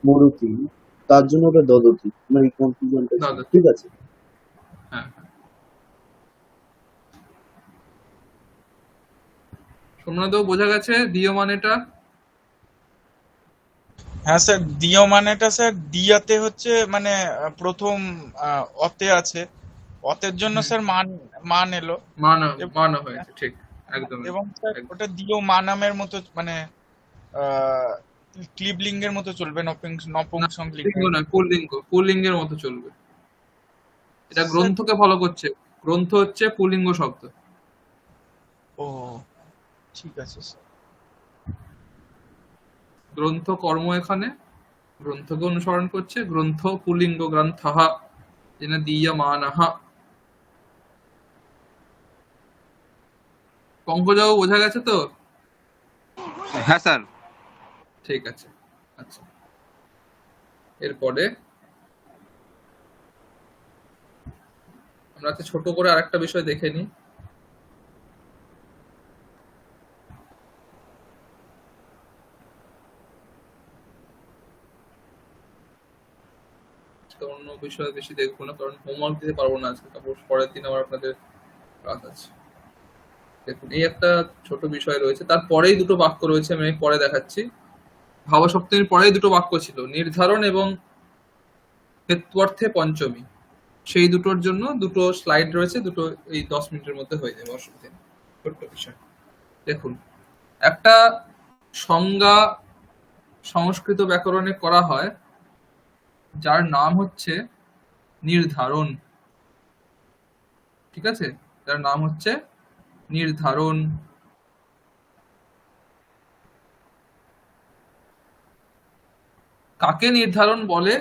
মরুতি, তার জন্য ওটা দদতি, মানে কনফিউশনটা ছিল। দাদা, ঠিক আছে। হ্যাঁ হ্যাঁ। সোমনাথবাবু বোঝা গেছে দিয় মানেটা? হ্যাঁ স্যার দিও মানেটা স্যার দিয়াতে হচ্ছে মানে প্রথম অতে আছে, অতের জন্য হুম, স্যার মান মান এলো। মানা এবং মানা হয়েছে, ঠিক, একদম এবং স্যার একদম। ওটা দিও মানামের মতো মানে আহ ক্লিবলিঙ্গের মতো চলবে, না, নপুংসকলিঙ্গ। লিঙ্গ নয়, পুল্লিঙ্গ, পুল্লিঙ্গের মতো চলবে। এটা স্যার গ্রন্থকে ফলো করছে। গ্রন্থ হচ্ছে পুল্লিঙ্গ শব্দ। ও ঠিক আছে স্যার। গ্রন্থ কর্ম এখানে গ্রন্থকে অনুসরণ করছে, গ্রন্থ পুল্লিঙ্গ গ্রন্থঃ, যেটা দীয়মানঃ। পঙ্কজবাবু বোঝা গেছে তো? হ্যাঁ স্যার। ঠিক আছে। আচ্ছা, এরপরে আমরা একটা ছোট করে আরেকটা বিষয় দেখে নিই। বিষয়ে বেশি দেখবো না, কারণ হোমওয়ার্ক দিতে পারবো না আজকে, তারপর পরের দিন আবার আপনাদের ক্লাস আছে। দেখুন, এই একটা ছোট বিষয় রয়েছে, তারপরেই দুটো বাক্য রয়েছে, আমি পরে দেখাচ্ছি। ভাবসপ্তমীর পরেই দুটো বাক্য ছিল, নির্ধারণ এবং হেত্বর্থে পঞ্চমী। সেই দুটোর জন্য দুটো স্লাইড রয়েছে, দুটো এই 10 মিনিটের মধ্যে হয়ে যাবে, অসুবিধা নেই, ছোট্ট বিষয়। দেখুন, একটা সংজ্ঞা সংস্কৃত ব্যাকরণে করা হয় যার নাম হচ্ছে নির্ধারণ। ঠিক আছে, যার নাম হচ্ছে নির্ধারণ। কাকে নির্ধারণ বলে?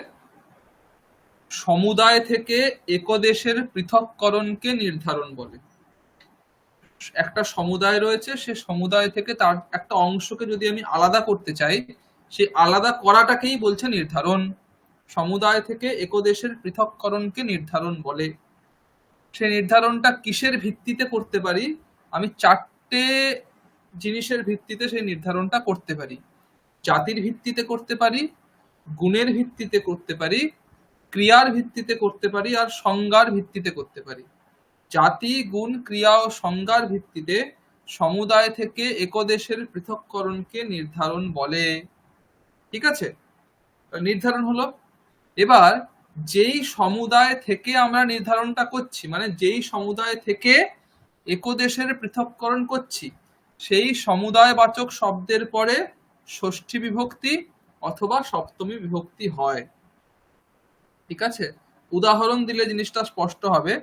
সমুদায় থেকে একদেশের পৃথককরণকে নির্ধারণ বলে। একটা সমুদায় রয়েছে, সে সমুদায় থেকে তার একটা অংশকে যদি আমি আলাদা করতে চাই, সেই আলাদা করাটাকেই বলছে নির্ধারণ। সমুদায় থেকে একদেশের পৃথককরণকে নির্ধারণ বলে। সে নির্ধারণটা কিসের ভিত্তিতে করতে পারি? আমি 4টে জিনিসের ভিত্তিতে সেই নির্ধারণটা করতে পারি। জাতির ভিত্তিতে করতে পারি, গুণের ভিত্তিতে করতে পারি, ক্রিয়ার ভিত্তিতে করতে পারি, আর সংজ্ঞার ভিত্তিতে করতে পারি। জাতি, গুণ, ক্রিয়া ও সংজ্ঞার ভিত্তিতে সমুদায় থেকে একদেশের পৃথককরণকে নির্ধারণ বলে। ঠিক আছে, নির্ধারণ হলো। এবার যেই সমুদায় থেকে আমরা নির্ধারণটা করছি, মানে যেই সমুদায় থেকে একদেশের পৃথককরণ করছি, সেই সমুদায়বাচক শব্দের পরে ষষ্ঠী বিভক্তি অথবা সপ্তমী বিভক্তি হয়। ঠিক আছে, উদাহরণ দিলে জিনিসটা স্পষ্ট হবে।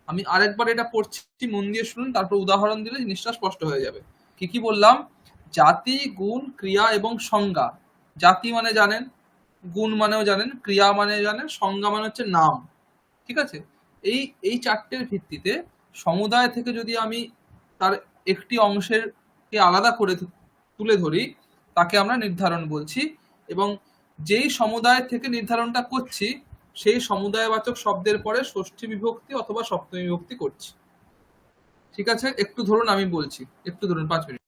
আমি আরেকবার এটা পড়ছি, মন দিয়ে শুনুন, তারপর উদাহরণ দিলে জিনিসটা স্পষ্ট হয়ে যাবে। কি কি বললাম? জাতি, গুণ, ক্রিয়া এবং সংজ্ঞা। জাতি মানে জানেন, গুণ মানেও জানেন, ক্রিয়া মানে জানেন, সংজ্ঞা মানে হচ্ছে নাম। ঠিক আছে, এই 4টের ভিত্তিতে সমুদায় থেকে যদি আমি তার একটি অংশের কে আলাদা করে তুলে ধরি, তাকে আমরা নির্ধারণ বলছি। এবং যেই সমুদায় থেকে নির্ধারণটা করছি, সেই সমুদায়বাচক শব্দের পরে ষষ্ঠী বিভক্তি অথবা সপ্তমী বিভক্তি করছি। ঠিক আছে, একটু ধরুন, আমি বলছি, একটু ধরুন 5 মিনিট।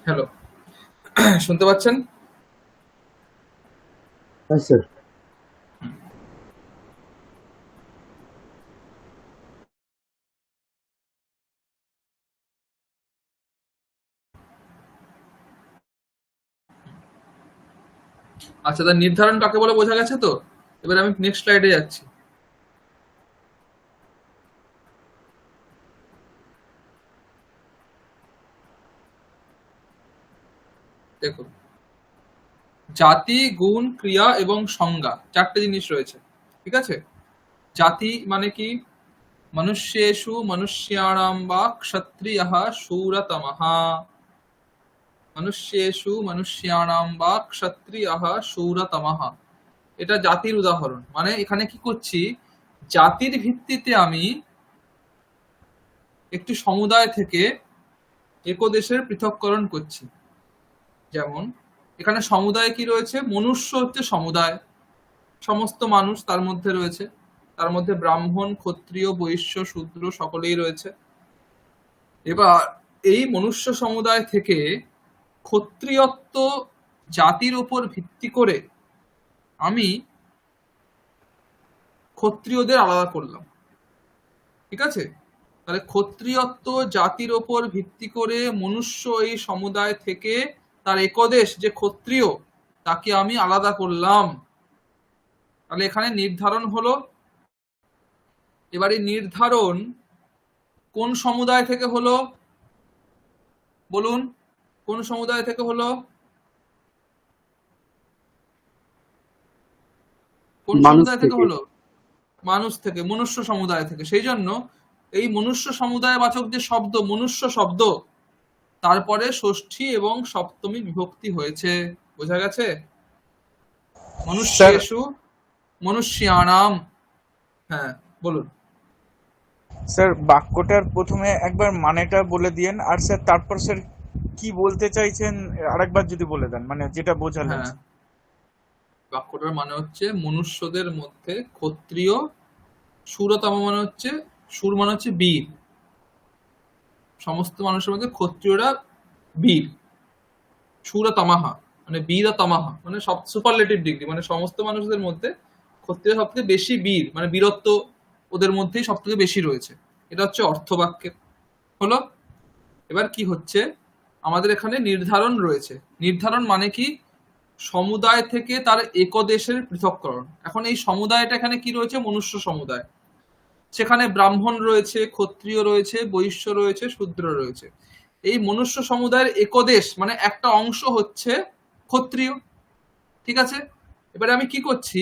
হ্যালো, শুনতে পাচ্ছেন? হ্যাঁ স্যার। আচ্ছা, তার নির্ধারণ কাকে বলে বোঝা গেছে তো? এবার আমি নেক্সট স্লাইডে যাচ্ছি। দেখুন, জাতি, গুণ, ক্রিয়া এবং সংজ্ঞা, চারটে জিনিস রয়েছে। ঠিক আছে? জাতি মানে কি? মনুষ্যেষু মনুষ্যাণাং বা ক্ষত্রিয়ঃ শূরতমঃ। মনুষ্যেষু মনুষ্যাণাং বা ক্ষত্রিয়ঃ শূরতমঃ, এটা জাতির উদাহরণ। মানে এখানে কি করছি, জাতির ভিত্তিতে আমি একটি সমুদায় থেকে একদেশের পৃথককরণ করছি। যেমন এখানে সমুদায় কি রয়েছে, মনুষ্য হচ্ছে সমুদায়, সমস্ত মানুষ তার মধ্যে রয়েছে, তার মধ্যে ব্রাহ্মণ, ক্ষত্রিয়, বৈশ্য, শূদ্র সকলেই রয়েছে। এবার এই মনুষ্য সমুদায় থেকে ক্ষত্রিয়ত্ব জাতির উপর ভিত্তি করে আমি ক্ষত্রিয়দের আলাদা করলাম। ঠিক আছে? তাহলে ক্ষত্রিয়ত্ব জাতির ওপর ভিত্তি করে মনুষ্য এই সমুদায় থেকে তার একদেশ যে ক্ষত্রিয় তাকে আমি আলাদা করলাম। তাহলে এখানে নির্ধারণ হলো। এবার এই নির্ধারণ কোন সমুদায় থেকে হলো বলুন? কোন সমুদায় থেকে হলো? কোন মানুষ সমুদায় থেকে থেকে। হলো? মানুষ থেকে, মনুষ্য সমুদায় থেকে। সেই জন্য এই মনুষ্য সমুদায় বাচক যে শব্দ মনুষ্য শব্দ, তারপরে ষষ্ঠী এবং সপ্তমী বিভক্তি হয়েছে। বোঝা গেছে? স্যার মনুষ্যেষু মনুষ্যাণাম। হ্যাঁ বলুন। স্যার বাক্যটার প্রথমে একবার মানেটা বলে দিয়েন, আর স্যার তারপর স্যার কি বলতে চাইছেন আরেকবার যদি বলে দেন, মানে যেটা বোঝালেন। হ্যাঁ, বাক্যটার মানে হচ্ছে মনুষ্যদের মধ্যে ক্ষত্রিয় শূরতম মানে হচ্ছে, সুর মানে হচ্ছে বীর, সমস্ত মানুষের মধ্যে ক্ষত্রিয়রা বীর। শূরতমাহা মানে বীরতমাহা মানে সব সুপারলেটিভ ডিগ্রি, মানে সমস্ত মানুষদের মধ্যে ক্ষত্রিয় সব থেকে বেশি বীর, মানে বীরত্ব ওদের মধ্যেই সব থেকে বেশি রয়েছে। এটা হচ্ছে অর্থবাক্যের হলো। এবার কি হচ্ছে, আমাদের এখানে নির্ধারণ রয়েছে। নির্ধারণ মানে কি? সমুদায় থেকে তার একদেশের পৃথককরণ। এখন এই সমুদায়টা এখানে কি রয়েছে? মনুষ্য সমুদায়। সেখানে ব্রাহ্মণ রয়েছে, ক্ষত্রিয় রয়েছে, বৈশ্য রয়েছে, শূদ্র রয়েছে। এই মনুষ্য সমুদায়ের একদেশ মানে একটা অংশ হচ্ছে ক্ষত্রিয়। ঠিক আছে? এবারে আমি কি করছি,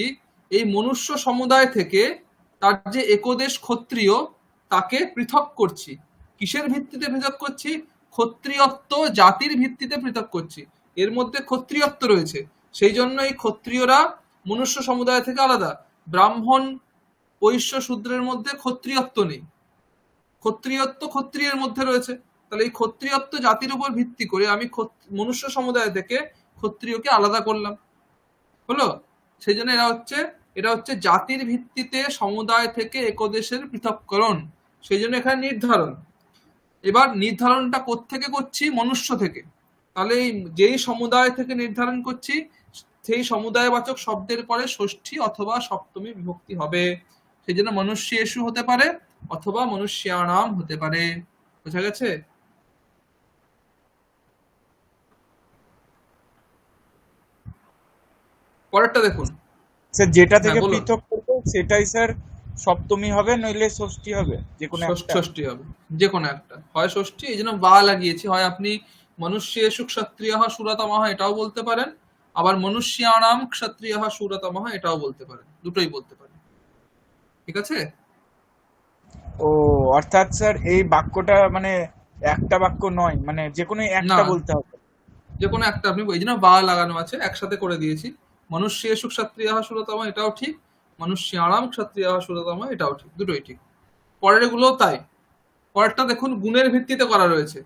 এই মনুষ্য সমুদায় থেকে তার যে একদেশ ক্ষত্রিয় তাকে পৃথক করছি। কিসের ভিত্তিতে পৃথক করছি? ক্ষত্রিয়ত্ব জাতির ভিত্তিতে পৃথক করছি। এর মধ্যে ক্ষত্রিয়ত্ব রয়েছে, সেই জন্য এই ক্ষত্রিয়রা মনুষ্য সমুদায় থেকে আলাদা। ব্রাহ্মণ, বৈশ্য, শূদ্রের মধ্যে ক্ষত্রিয়ত্ব নেই, ক্ষত্রিয়ত্ব ক্ষত্রিয়ের মধ্যে রয়েছে। তাহলে এই ক্ষত্রিয়ত্ব জাতির উপর ভিত্তি করে আমি মনুষ্য সমুদায় থেকে ক্ষত্রিয়কে আলাদা করলাম। হলো? সেই জন্য এটা হচ্ছে জাতির ভিত্তিতে সমুদায় থেকে একদেশের পৃথককরণ। সেই জন্য এখানে নির্ধারণ। এবার নির্ধারণটা কোত্থেকে করছি? মনুষ্য থেকে। তাহলে যেই সমুদায় থেকে নির্ধারণ করছি সেই সমুদায়বাচক শব্দের পরে ষষ্ঠী অথবা সপ্তমী বিভক্তি হবে। সেই জন্য মনুষ্যেষু হতে পারে অথবা মনুষ্যাণাম হতে পারে। বোঝা গেছে? পরেরটা দেখুন। স্যার যেটা হ্যাঁ থেকে বলুন। পৃথক করবে সেটাই স্যার সপ্তমী হবে, নইলে ষষ্ঠী হবে, যে কোনো একটা। ষষ্ঠী হবে, যে কোনো একটা হয় ষষ্ঠী। এই জন্য বা লাগিয়েছি। হয় আপনি মনুষ্যেষু ক্ষত্রিয়ঃ শূরতমঃ এটাও বলতে পারেন, আবার মনুষ্যাণাম ক্ষত্রিয়ঃ শূরতমঃ এটাও বলতে পারেন, দুটোই বলতে পারেন। ঠিক আছে? ও, অর্থাৎ স্যার এই বাক্যটা মানে একটা বাক্য নয়, মানে যে কোনো না, একটা বলতে হবে। যে কোনো একটা আপনি, এই জন্য বা লাগানো আছে, একসাথে করে দিয়েছি। মনুষ্যেষু ক্ষত্রিয়ঃ শূরতমঃ এটাও ঠিক, মনুষ্যাণাম ক্ষত্রিয়ঃ শূরতমঃ এটাও ঠিক, দুটোই ঠিক। পরের গুলো তাই। পরেরটা দেখুন, গুণের ভিত্তিতে করা রয়েছে।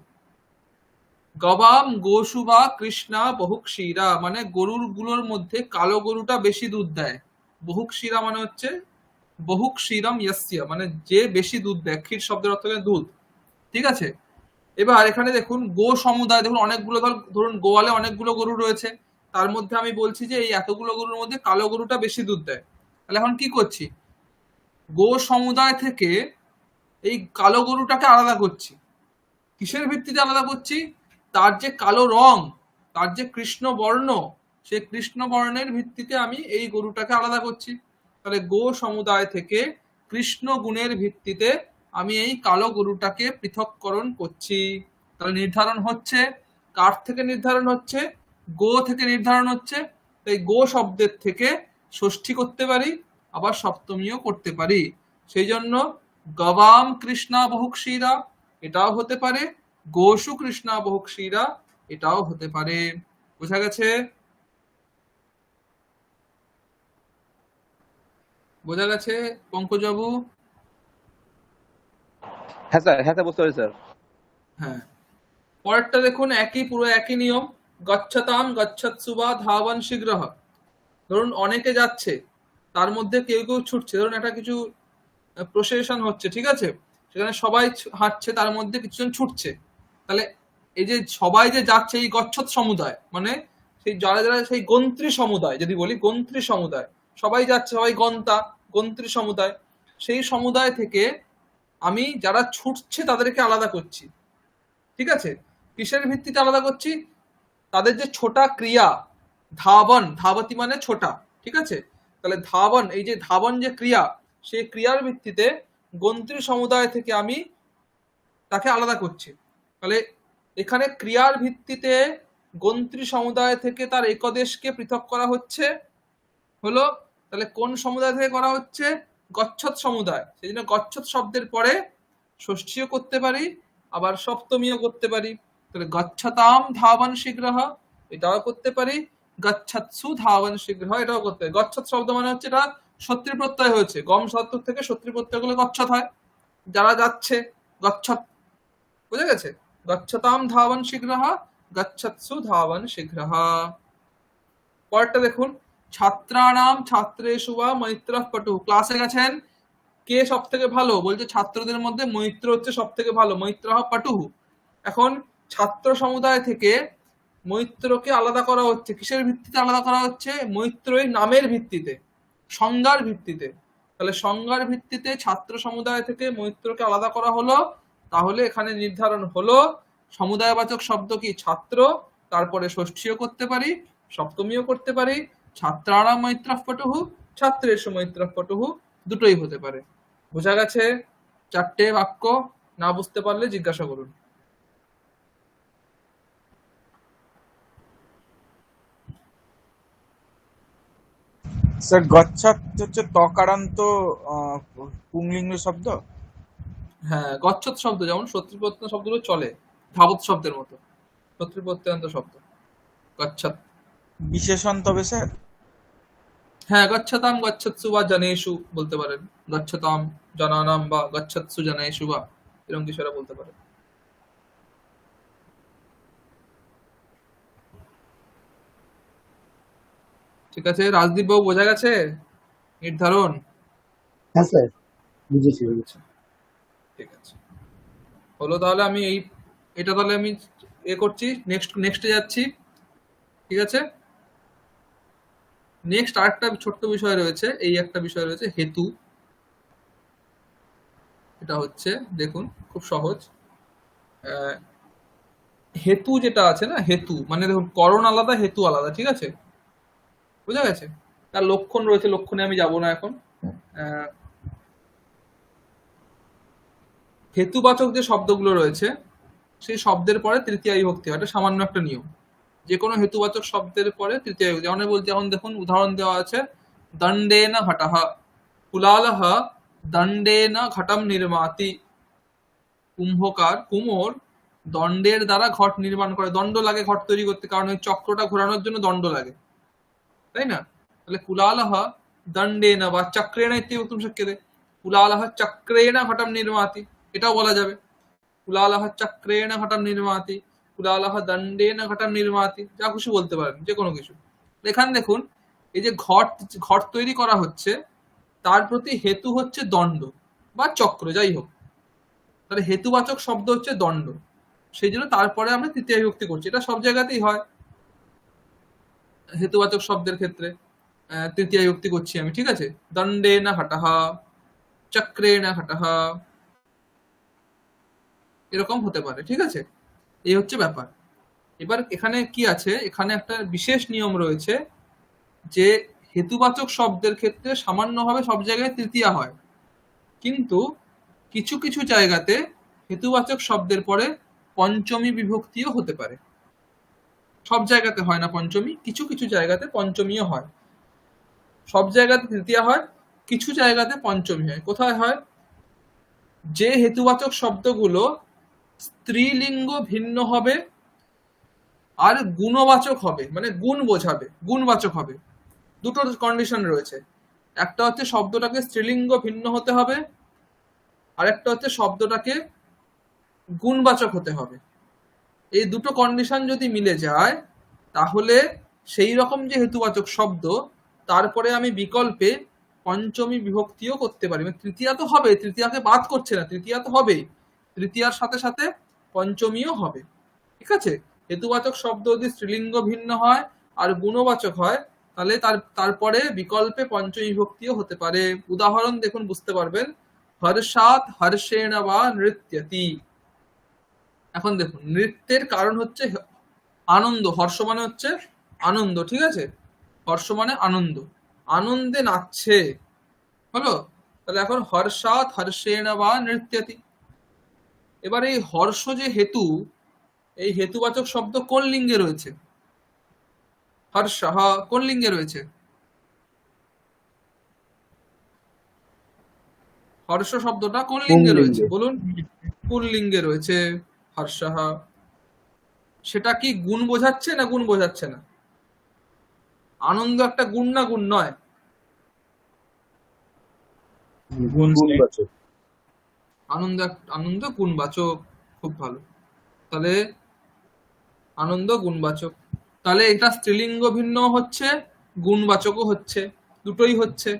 গবাম গোসু বা কৃষ্ণা বহুক্ষীরা, মানে গরুর মধ্যে কালো গরুটা বেশি দুধ দেয়। বহুক্ষীরা মানে হচ্ছে বহুক্ষীরম ইয়াস্য, মানে যে বেশি দুধ দেয়। ক্ষীর শব্দের অর্থ হলো দুধ। ঠিক আছে? এবার এখানে দেখুন গো সমুদায়, দেখুন অনেকগুলো, ধরুন গোয়ালে অনেকগুলো গরু রয়েছে, তার মধ্যে আমি বলছি যে এই এতগুলো গরুর মধ্যে কালো গরুটা বেশি দুধ দেয়। তাহলে এখন কি করছি, গো সমুদায় থেকে এই কালো গরুটাকে আলাদা করছি। কিসের ভিত্তিতে আলাদা করছি? তার যে কালো রং, তার যে কৃষ্ণ বর্ণ, সেই কৃষ্ণ বর্ণের ভিত্তিতে আমি এই গরুটাকে আলাদা করছি। তাহলে গো সমুদায় থেকে কৃষ্ণ গুণের ভিত্তিতে আমি এই কালো গরুটাকে পৃথককরণ করছি। তাহলে নির্ধারণ হচ্ছে কার থেকে? নির্ধারণ হচ্ছে গো থেকে নির্ধারণ হচ্ছে, তাই গো শব্দের থেকে ষষ্ঠী করতে পারি, আবার সপ্তমীও করতে পারি। সেই জন্য গবাম কৃষ্ণা বহুক্ষীরা এটাও হতে পারে, গোষু কৃষ্ণা বহুক্ষীরা এটাও হতে পারে। বোঝা গেছে? বোঝা গেছে পঙ্কজবাবু? হ্যাঁ স্যার বুঝতে পারি স্যার। হ্যাঁ, পরেরটা দেখুন, পুরো একই নিয়ম। গচ্ছতাম গচ্ছৎসু বা ধাবন শীঘ্রহ। ধরুন অনেকে যাচ্ছে, তার মধ্যে কেউ কেউ ছুটছে, ধরুন একটা কিছু প্রসেশন হচ্ছে, ঠিক আছে, সেখানে সবাই হাঁটছে, তার মধ্যে কিছুজন ছুটছে, তাহলে এই যে সবাই যে যাচ্ছে এই গচ্ছত সমুদায়, মানে সেই যারা যারা সেই গন্ত্রী সমুদায়, যদি বলি গন্ত্রী সমুদায়, সবাই যাচ্ছে, সবাই গন্ত্রী সমুদায়, সেই সমুদায় থেকে আমি যারা ছুটছে তাদেরকে আলাদা করছি। ঠিক আছে, কিসের ভিত্তিতে আলাদা করছি? তাদের যে ছোটা ক্রিয়া, ধাবতী মানে ছোটা, ঠিক আছে, তাহলে এই যে ধাবন যে ক্রিয়া, সেই ক্রিয়ার ভিত্তিতে গন্ত্রী সমুদায় থেকে আমি তাকে আলাদা করছি। তাহলে এখানে ক্রিয়ার ভিত্তিতে গন্ত্রী সমুদায় থেকে তার একদেশকে পৃথক করা হচ্ছে হলো, তাহলে কোন সমুদায় থেকে করা হচ্ছে? গচ্ছত সমুদায়। সেই জন্য গচ্ছত শব্দের পরে ষষ্ঠীও করতে পারি, আবার সপ্তমীও করতে পারি। তাহলে গচ্ছতাম ধাবন শীঘ্রহ এটাও করতে পারি, গচ্ছৎসু ধাবন শীঘ্রহ এটাও করতে পারি। গচ্ছত শব্দ মানে হচ্ছে এটা সত্যি প্রত্যয় হয়েছে, গম শব্দ থেকে সত্যি প্রত্যয় গুলো গচ্ছত হয়, যারা যাচ্ছে গচ্ছত। বুঝা গেছে? গচ্ছতাম ধাবন শীঘ্রহ, গচ্ছৎসু ধাবন শীঘ্রহ। পরেরটা দেখুন, ছাত্রানাম ছাত্রেষু বা মৈত্রঃ পটুঃ। ক্লাসে গেছেন, কে সব থেকে ভালো? বলছে ছাত্রদের মধ্যে মৈত্র হচ্ছে সব থেকে ভালো, মৈত্রঃ পটুঃ। এখন ছাত্র সমুদায় থেকে মৈত্রকে আলাদা করা হচ্ছে, কিসের ভিত্তিতে আলাদা করা হচ্ছে? মৈত্রই নামের ভিত্তিতে, সংজ্ঞার ভিত্তিতে। তাহলে সংজ্ঞার ভিত্তিতে ছাত্র সমুদায় থেকে মৈত্রকে আলাদা করা হলো, তাহলে এখানে নির্ধারণ হলো সমুদায়বাচক শব্দ কি? ছাত্র, তারপরে ষষ্ঠীও করতে পারি, সপ্তমীও করতে পারি। ছাত্রাণাম মৈত্রঃ পটুঃ, ছাত্রেষু মৈত্রঃ পটুঃ, দুটোই হতে পারে। বোঝা গেছে? চারটে বাক্য। না বুঝতে পারলে জিজ্ঞাসা করুন। স্যার গচ্ছত হচ্ছে তকারান্ত পুংলিঙ্গ শব্দ। হ্যাঁ, গচ্ছত শব্দ যেমন শত্রুপ্রত্যয় শব্দগুলো চলে, ধাবত শব্দের মতো শত্রুপ্রত্যয়ান্ত শব্দ গচ্ছত। বিশেষণ তবে স্যার? হ্যাঁ, গচ্ছতাম গচ্ছৎসু বা জনেষু বলতে পারেন, গচ্ছতাম জনানাম বা গচ্ছৎসু জনেষু বা এরকম কিছু একটা বলতে পারেন। ঠিক আছে, রাজদীপ বাবু বোঝা গেছে নির্ধারণ? হ্যাঁ স্যার, বুঝেছি। ঠিক আছে, হলো। তাহলে আমি এটা তাহলে আমি করছি, নেক্সটে যাচ্ছি। ঠিক আছে, নেক্সট আরেকটা ছোট্ট বিষয় রয়েছে, এই একটা বিষয় রয়েছে হেতু। এটা হচ্ছে, দেখুন খুব সহজ। আহ, হেতু যেটা আছে না, হেতু মানে দেখুন করণ আলাদা, হেতু আলাদা, ঠিক আছে, বুঝা গেছে? তার লক্ষণ রয়েছে, লক্ষণে আমি যাব না এখন। আহ, হেতুবাচক যে শব্দগুলো রয়েছে, সেই শব্দের পরে তৃতীয়া বিভক্তি হয়, এটা সামান্য একটা নিয়ম। যে কোনো হেতুবাচক শব্দের পরে তৃতীয়া বিভক্তি, যেমন বলতে, যেমন দেখুন উদাহরণ দেওয়া আছে, দণ্ডেন ঘটঃ, কুলালঃ দণ্ডেন ঘটম নির্মাতি। কুমোর দণ্ডের দ্বারা ঘট নির্মাণ করে। দণ্ড লাগে ঘট তৈরি করতে, কারণ ওই চক্রটা ঘোরানোর জন্য দণ্ড লাগে, তাই না? তাহলে কুলালঃ দণ্ডেন বা চক্রেণ ইত্যেবক্তুম শক্যতে। কুলালঃ চক্রেণ ঘটম নির্মাতি, এটাও বলা যাবে। কুলালঃ চক্রেণ ঘটম নির্মাতি, কুলালঃ দণ্ডেন ঘটম নির্মাতি, যা খুশি বলতে পারেন, যে কোনো কিছু। এখানে দেখুন, এই যে ঘট তৈরি করা হচ্ছে, তার প্রতি হেতু হচ্ছে দণ্ড বা চক্র, যাই হোক। তাহলে হেতুবাচক শব্দ হচ্ছে দণ্ড, সেই জন্য তারপরে আমরা তৃতীয় বিভক্তি করছি। এটা সব জায়গাতেই হয়, হেতুবাচক শব্দের ক্ষেত্রে তৃতীয় বিভক্তি করছি আমি, ঠিক আছে। দণ্ডেন ঘটঃ, চক্রেণ ঘটঃ, এরকম হতে পারে, ঠিক আছে। এই হচ্ছে ব্যাপার। এবার এখানে কি আছে, এখানে একটা বিশেষ নিয়ম রয়েছে যে হেতুবাচক শব্দের ক্ষেত্রে সামান্যভাবে সব জায়গায় তৃতীয়া হয়, কিন্তু কিছু কিছু জায়গাতে হেতুবাচক শব্দের পরে পঞ্চমী বিভক্তিও হতে পারে। সব জায়গাতে হয় না পঞ্চমী, কিছু কিছু জায়গাতে পঞ্চমীও হয়। সব জায়গাতে তৃতীয়া হয়, কিছু জায়গাতে পঞ্চমী হয়। কোথায় হয়? যে হেতুবাচক শব্দগুলো স্ত্রীলিঙ্গ ভিন্ন হবে আর গুণবাচক হবে, মানে গুণ বোঝাবে, গুণবাচক হবে। দুটো কন্ডিশন রয়েছে। একটা হচ্ছে শব্দটাকে স্ত্রীলিঙ্গ ভিন্ন হতে হবে, আর একটা হচ্ছে শব্দটাকে গুণবাচক হতে হবে। এই দুটো কন্ডিশন যদি মিলে যায়, তাহলে সেই রকম যে হেতুবাচক শব্দ, তারপরে আমি বিকল্পে পঞ্চমী বিভক্তিও করতে পারি। মানে তৃতীয়া তো হবে, তৃতীয়াকে বাদ করছে না, তৃতীয়া তো হবেই, তৃতীয়ার সাথে সাথে পঞ্চমীও হবে। ঠিক আছে? হেতুবাচক শব্দ যদি স্ত্রীলিঙ্গ ভিন্ন হয় আর গুণবাচক হয়, তাহলে তারপরে বিকল্পে পঞ্চমী বিভক্তিও হতে পারে। উদাহরণ দেখুন, বুঝতে পারবেন। হর্ষাৎ হর্ষেণ বা নৃত্যতি। এখন দেখুন, নৃত্যের কারণ হচ্ছে আনন্দ। হর্ষ মানে হচ্ছে আনন্দ, ঠিক আছে? হর্ষ মানে আনন্দ, আনন্দে নাচছে, হলো? তাহলে এখন হর্ষাৎ হর্ষেণ বা নৃত্যতি। এবার এই হর্ষ যে হেতু, এই হেতুবাচক শব্দ কোন লিঙ্গে রয়েছে? হর্ষঃ কোন লিঙ্গে রয়েছে? হর্ষ শব্দটা কোন লিঙ্গে রয়েছে পুংলিঙ্গে। বলুন? পুল্লিঙ্গে রয়েছে হর্ষঃ। সেটা কি গুণ বোঝাচ্ছে না গুণ বোঝাচ্ছে না? আনন্দ একটা গুণ না গুণ নয়? গুণ গুণবাচক। আনন্দ গুণবাচক। খুব ভালো। তাহলে আনন্দ গুণবাচক, তাহলে এটা স্ত্রীলিঙ্গ ভিন্ন হচ্ছে, গুণবাচকও হচ্ছে, দুটোই হচ্ছে।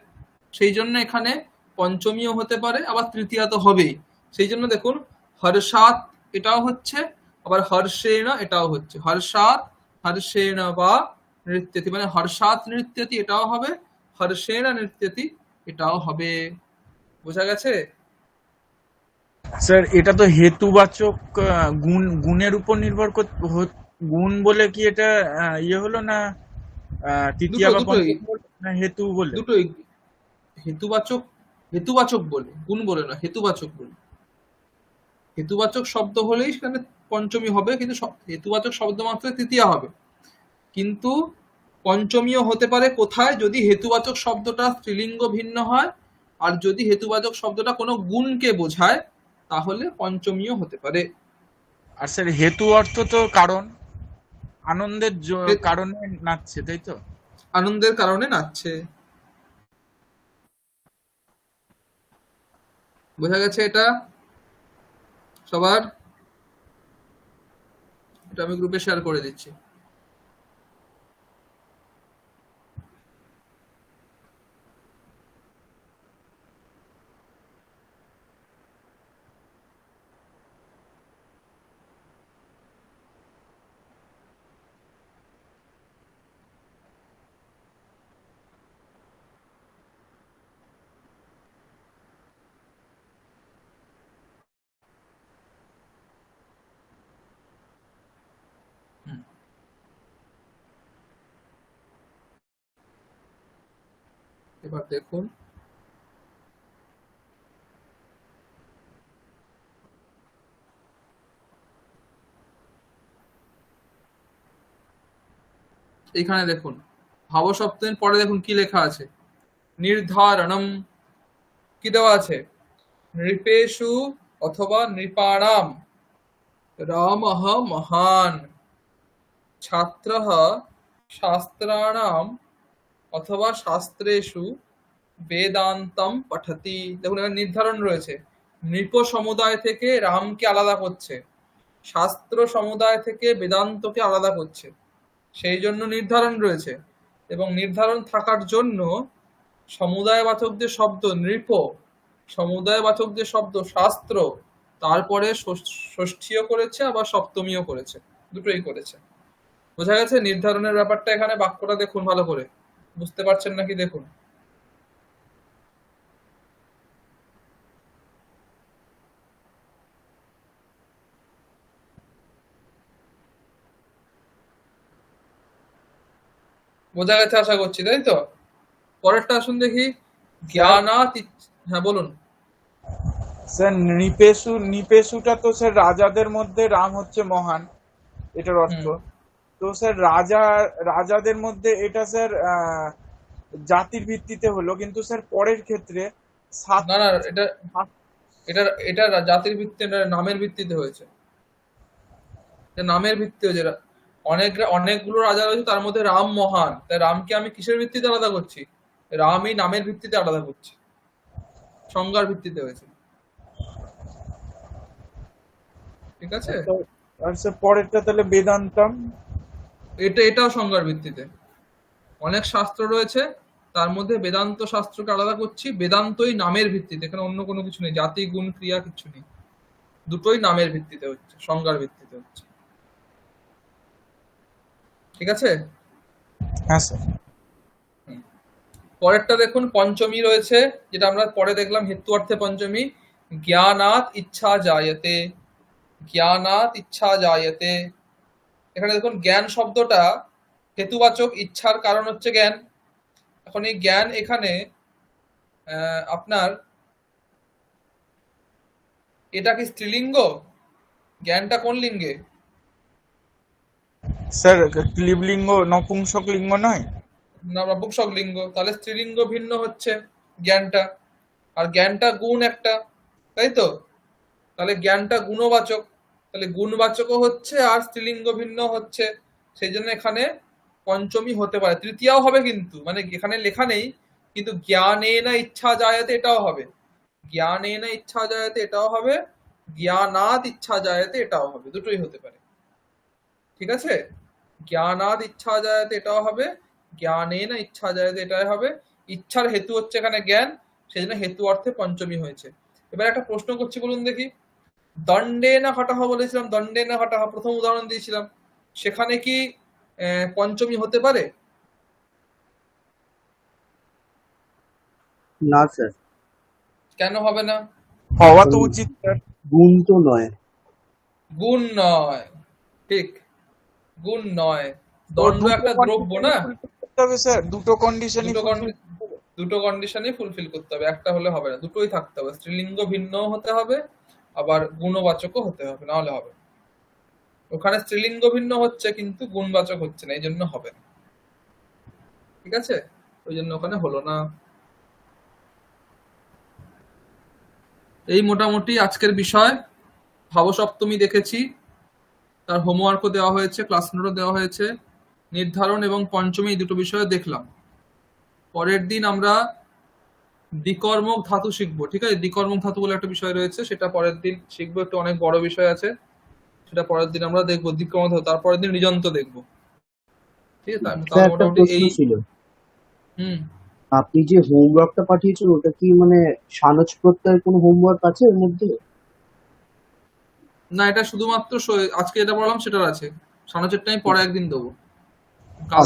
সেই জন্য এখানে পঞ্চমীও হতে পারে, আবার তৃতীয়া তো হবেই। সেই জন্য দেখুন, হর্ষাৎ এটাও হচ্ছে, আবার হর্ষেণ এটাও হচ্ছে। হর্ষাৎ হর্ষেণ বা নৃত্যতি, মানে হর্ষাৎ নৃত্যতি এটাও হবে, হর্ষেণ নৃত্যতি এটাও হবে। বোঝা গেছে? স্যার এটা তো হেতুবাচক গুণ, গুণের উপর নির্ভর গুণ বলে কি এটা ইয়ে হলো না তৃতীয়া বা দুটোই পঞ্চম হলো, না হেতু বলে? দুটোই হেতুবাচক, হেতুবাচক বলে, গুণ বলে না, হেতুবাচক বলে। হেতুবাচক শব্দ হলেই সেখানে পঞ্চমী হবে, কিন্তু হেতুবাচক শব্দ মাত্র তৃতীয়া হবে। কিন্তু পঞ্চমীও হতে পারে কোথায়? যদি হেতুবাচক শব্দটা স্ত্রীলিঙ্গ ভিন্ন হয়, আর যদি হেতুবাচক শব্দটা কোনো গুণকে বোঝায়, তাহলে পঞ্চমীও হতে পারে। আর স্যার হেতু অর্থ তো কারণ, আনন্দের কারণে নাচছে, তাই তো? আনন্দের কারণে নাচছে। বোঝা গেছে এটা সবার? এটা আমি গ্রুপে শেয়ার করে দিচ্ছি। হুম, এবার দেখুন, এখানে দেখুন ভাবসপ্তমীর পরে দেখুন কি লেখা আছে। নির্ধারণম, কি দেওয়া আছে? নৃপেষু অথবা নৃপাণাম রামঃ মহান, ছাত্রঃ শাস্ত্রাণাম অথবা শাস্ত্রেষু বেদান্তম পঠতি। দেখুন এখানে নির্ধারণ রয়েছে, নৃপ সমুদায় থেকে রামকে আলাদা করছে, শাস্ত্র সমুদায় থেকে বেদান্তকে আলাদা করছে, সেই জন্য নির্ধারণ রয়েছে। এবং নির্ধারণ থাকার জন্য সমুদায়বাচক যে শব্দ নৃপ, সমুদায়বাচক যে শব্দ শাস্ত্র, তারপরে ষষ্ঠীও করেছে, আবার সপ্তমীও করেছে, দুটোই করেছে। বোঝা গেছে নির্ধারণের ব্যাপারটা? এখানে বাক্যটা দেখুন ভালো করে, বুঝতে পারছেন নাকি দেখুন। বোঝা গেছে আশা করছি, তাই তো? পরেরটা আসুন দেখি। জ্ঞানাত হ্যাঁ বলুন। স্যার নিপেশুটা তো স্যার রাজাদের মধ্যে রাম হচ্ছে মহান, এটার অর্থ। হুম, তো স্যার রাজাদের মধ্যে এটা স্যার জাতির ভিত্তিতে হলো, কিন্তু স্যার পরের ক্ষেত্রে সাত না না, এটা এটা এটা জাতির ভিত্তিতে, এটা নামের ভিত্তিতে হয়েছে। এটা নামের ভিত্তি হয়েছে। অনেকগুলো রাজা রয়েছে, তার মধ্যে রাম মহান, তাই রামকে আমি কিসের ভিত্তিতে আলাদা করছি? রামই নামের ভিত্তিতে আলাদা করছি, সংজ্ঞার ভিত্তিতে হয়েছে। ঠিক আছে, আর স্যার পরেরটা তাহলে বেদান্তম। এটাও সংজ্ঞার ভিত্তিতে। অনেক শাস্ত্র রয়েছে, তার মধ্যে বেদান্ত শাস্ত্রকে আলাদা করছি, বেদান্তই নামের ভিত্তিতে, এখানে অন্য কোনো কিছু নেই, জাতি গুণ ক্রিয়া কিছু নেই, দুটোই নামের ভিত্তিতে হচ্ছে, সংজ্ঞার ভিত্তিতে হচ্ছে। ঠিক আছে, হ্যাঁ স্যার। পরেরটা দেখুন, পঞ্চমী রয়েছে, যেটা আমরা পরে দেখলাম হেতু অর্থে পঞ্চমী। জ্ঞানাৎ ইচ্ছা জায়তে, জ্ঞানাৎ ইচ্ছা জায়তে। এখানে দেখুন জ্ঞান শব্দটা হেতুবাচক, ইচ্ছার কারণ হচ্ছে জ্ঞান। এখন এই জ্ঞান এখানে আপনার, এটা কি স্ত্রীলিঙ্গ? জ্ঞানটা কোন লিঙ্গে? স্যার ক্লীবলিঙ্গ নপুংসক লিঙ্গ নয়? না, নপুংসক লিঙ্গ, তাহলে স্ত্রীলিঙ্গ ভিন্ন হচ্ছে জ্ঞানটা, আর জ্ঞানটা গুণ একটা, তাই তো? তাহলে জ্ঞানটা গুণবাচক, তাহলে গুণবাচকও হচ্ছে আর স্ত্রীলিঙ্গ ভিন্ন হচ্ছে, সেই জন্য এখানে পঞ্চমী হতে পারে, তৃতীয়াও হবে, কিন্তু মানে এখানে লেখা নেই, কিন্তু জ্ঞানে না ইচ্ছা জায়তে এটাও হবে, জ্ঞানে না ইচ্ছা জায়তে এটাও হবে, জ্ঞানাদ ইচ্ছা জায়তে এটাও হবে, দুটোই হতে পারে। ঠিক আছে, জ্ঞানাদ ইচ্ছা জায়তে এটাও হবে, জ্ঞানে না ইচ্ছা জায়তে এটাই হবে। ইচ্ছার হেতু হচ্ছে এখানে জ্ঞান, সেই জন্য হেতু অর্থে পঞ্চমী হয়েছে। এবার একটা প্রশ্ন করছি, বলুন দেখি, দণ্ডে না ঘটাহ বলেছিলাম, দণ্ডে না ঘটাহ প্রথম উদাহরণ দিয়েছিলাম, সেখানে কি পঞ্চমী হতে পারে? না স্যার, কেন হবে না? হওয়া তো উচিত স্যার। গুণ তো নয়। গুণ নয়, ঠিক, গুণ নয়। দণ্ড একটা দ্রব্য না, তবে স্যার দুটো কন্ডিশনই দুটো কন্ডিশনই ফুলফিল করতে হবে, একটা হলে হবে না, দুটোই থাকতে হবে, স্ত্রীলিঙ্গ ভিন্ন হতে হবে, আবার গুণবাচকও হতে হবে, না হলে হবে না। ওখানে স্ত্রীলিঙ্গ ভিন্ন হচ্ছে কিন্তু গুণবাচক হচ্ছে না, এই জন্য হবে না। ঠিক আছে, ওই জন্য ওখানে হলো না। এই মোটামুটি আজকের বিষয়। ভাবসপ্তমী দেখেছি, তার হোমওয়ার্কও দেওয়া হয়েছে, ক্লাস নোটও দেওয়া হয়েছে, নির্ধারণ এবং পঞ্চমী এই দুটো বিষয় দেখলাম। পরের দিন আমরা দ্বিকর্মক ধাতু শিখবো। ঠিক আছে, দ্বিকর্মক ধাতু বলে একটা বিষয় রয়েছে, সেটা পরের দিন শিখবো, একটু অনেক বড় বিষয় আছে, সেটা পরের দিন আমরা দেখবো দ্বিকর্মক ধাতু, তারপরের দিন ঋজন্ত দেখবো। ঠিক আছে, স্যার তাহলে একটা মোটামুটি প্রশ্ন এই ছিল, হুম আপনি যে হোমওয়ার্কটা পাঠিয়েছেন ওটা কি মানে সানজ প্রত্যয়ের কোনো হোমওয়ার্ক আছে এর মধ্যে? না, এটা শুধুমাত্র আজকে যেটা পড়লাম সেটার আছে, সানচেরটা আমি পরে একদিন দেবো,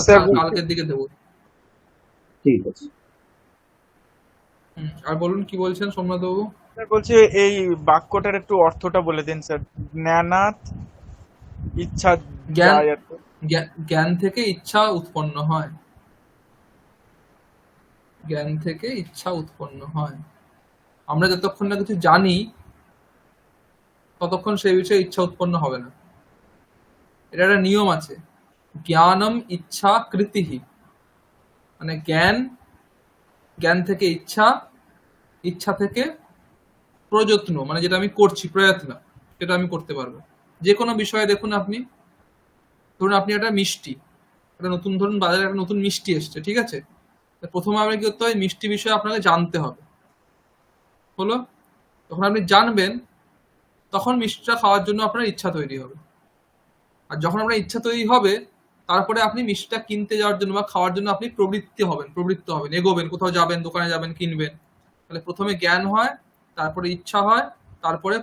স্যার কালকের দিকে দেবো। ঠিক আছে। আর বলুন কি বলছেন সোমনাথ বাবু? স্যার বলছি এই বাক্যটার একটু অর্থটা বলে দিন স্যার। জ্ঞানাৎ ইচ্ছা জ্ঞান, জায়তে। জ্ঞান থেকে ইচ্ছা উৎপন্ন হয়, জ্ঞান থেকে ইচ্ছা উৎপন্ন হয়। আমরা যতক্ষণ না কিছু জানি ততক্ষণ সেই বিষয়ে ইচ্ছা উৎপন্ন হবে না। এটা একটা নিয়ম আছে, জ্ঞানম ইচ্ছা কৃতিহি, মানে জ্ঞান থেকে ইচ্ছা, ইচ্ছা থেকে প্রযত্ন, মানে যেটা আমি করছি প্রয়ত্ন, সেটা আমি করতে পারবো। যে কোনো বিষয়ে দেখুন, আপনি ধরুন আপনি একটা মিষ্টি, একটা নতুন, ধরুন বাজারে একটা নতুন মিষ্টি এসছে, ঠিক আছে, প্রথমে আপনি কি করতে হয়, মিষ্টি বিষয়ে আপনাকে জানতে হবে, হলো, তখন আপনি জানবেন, তখন মিষ্টিটা খাওয়ার জন্য আপনার ইচ্ছা তৈরি হবে। আর যখন আপনার ইচ্ছা তৈরি হবে, তারপরে আপনি মিষ্টিটা কিনতে যাওয়ার জন্য বা খাওয়ার জন্য আপনি প্রবৃত্ত হবেন, এগোবেন, কোথাও যাবেন, দোকানে যাবেন, কিনবেন। তাহলে প্রথমে জ্ঞান হয়, তারপরে ইচ্ছা হয়, তারপরে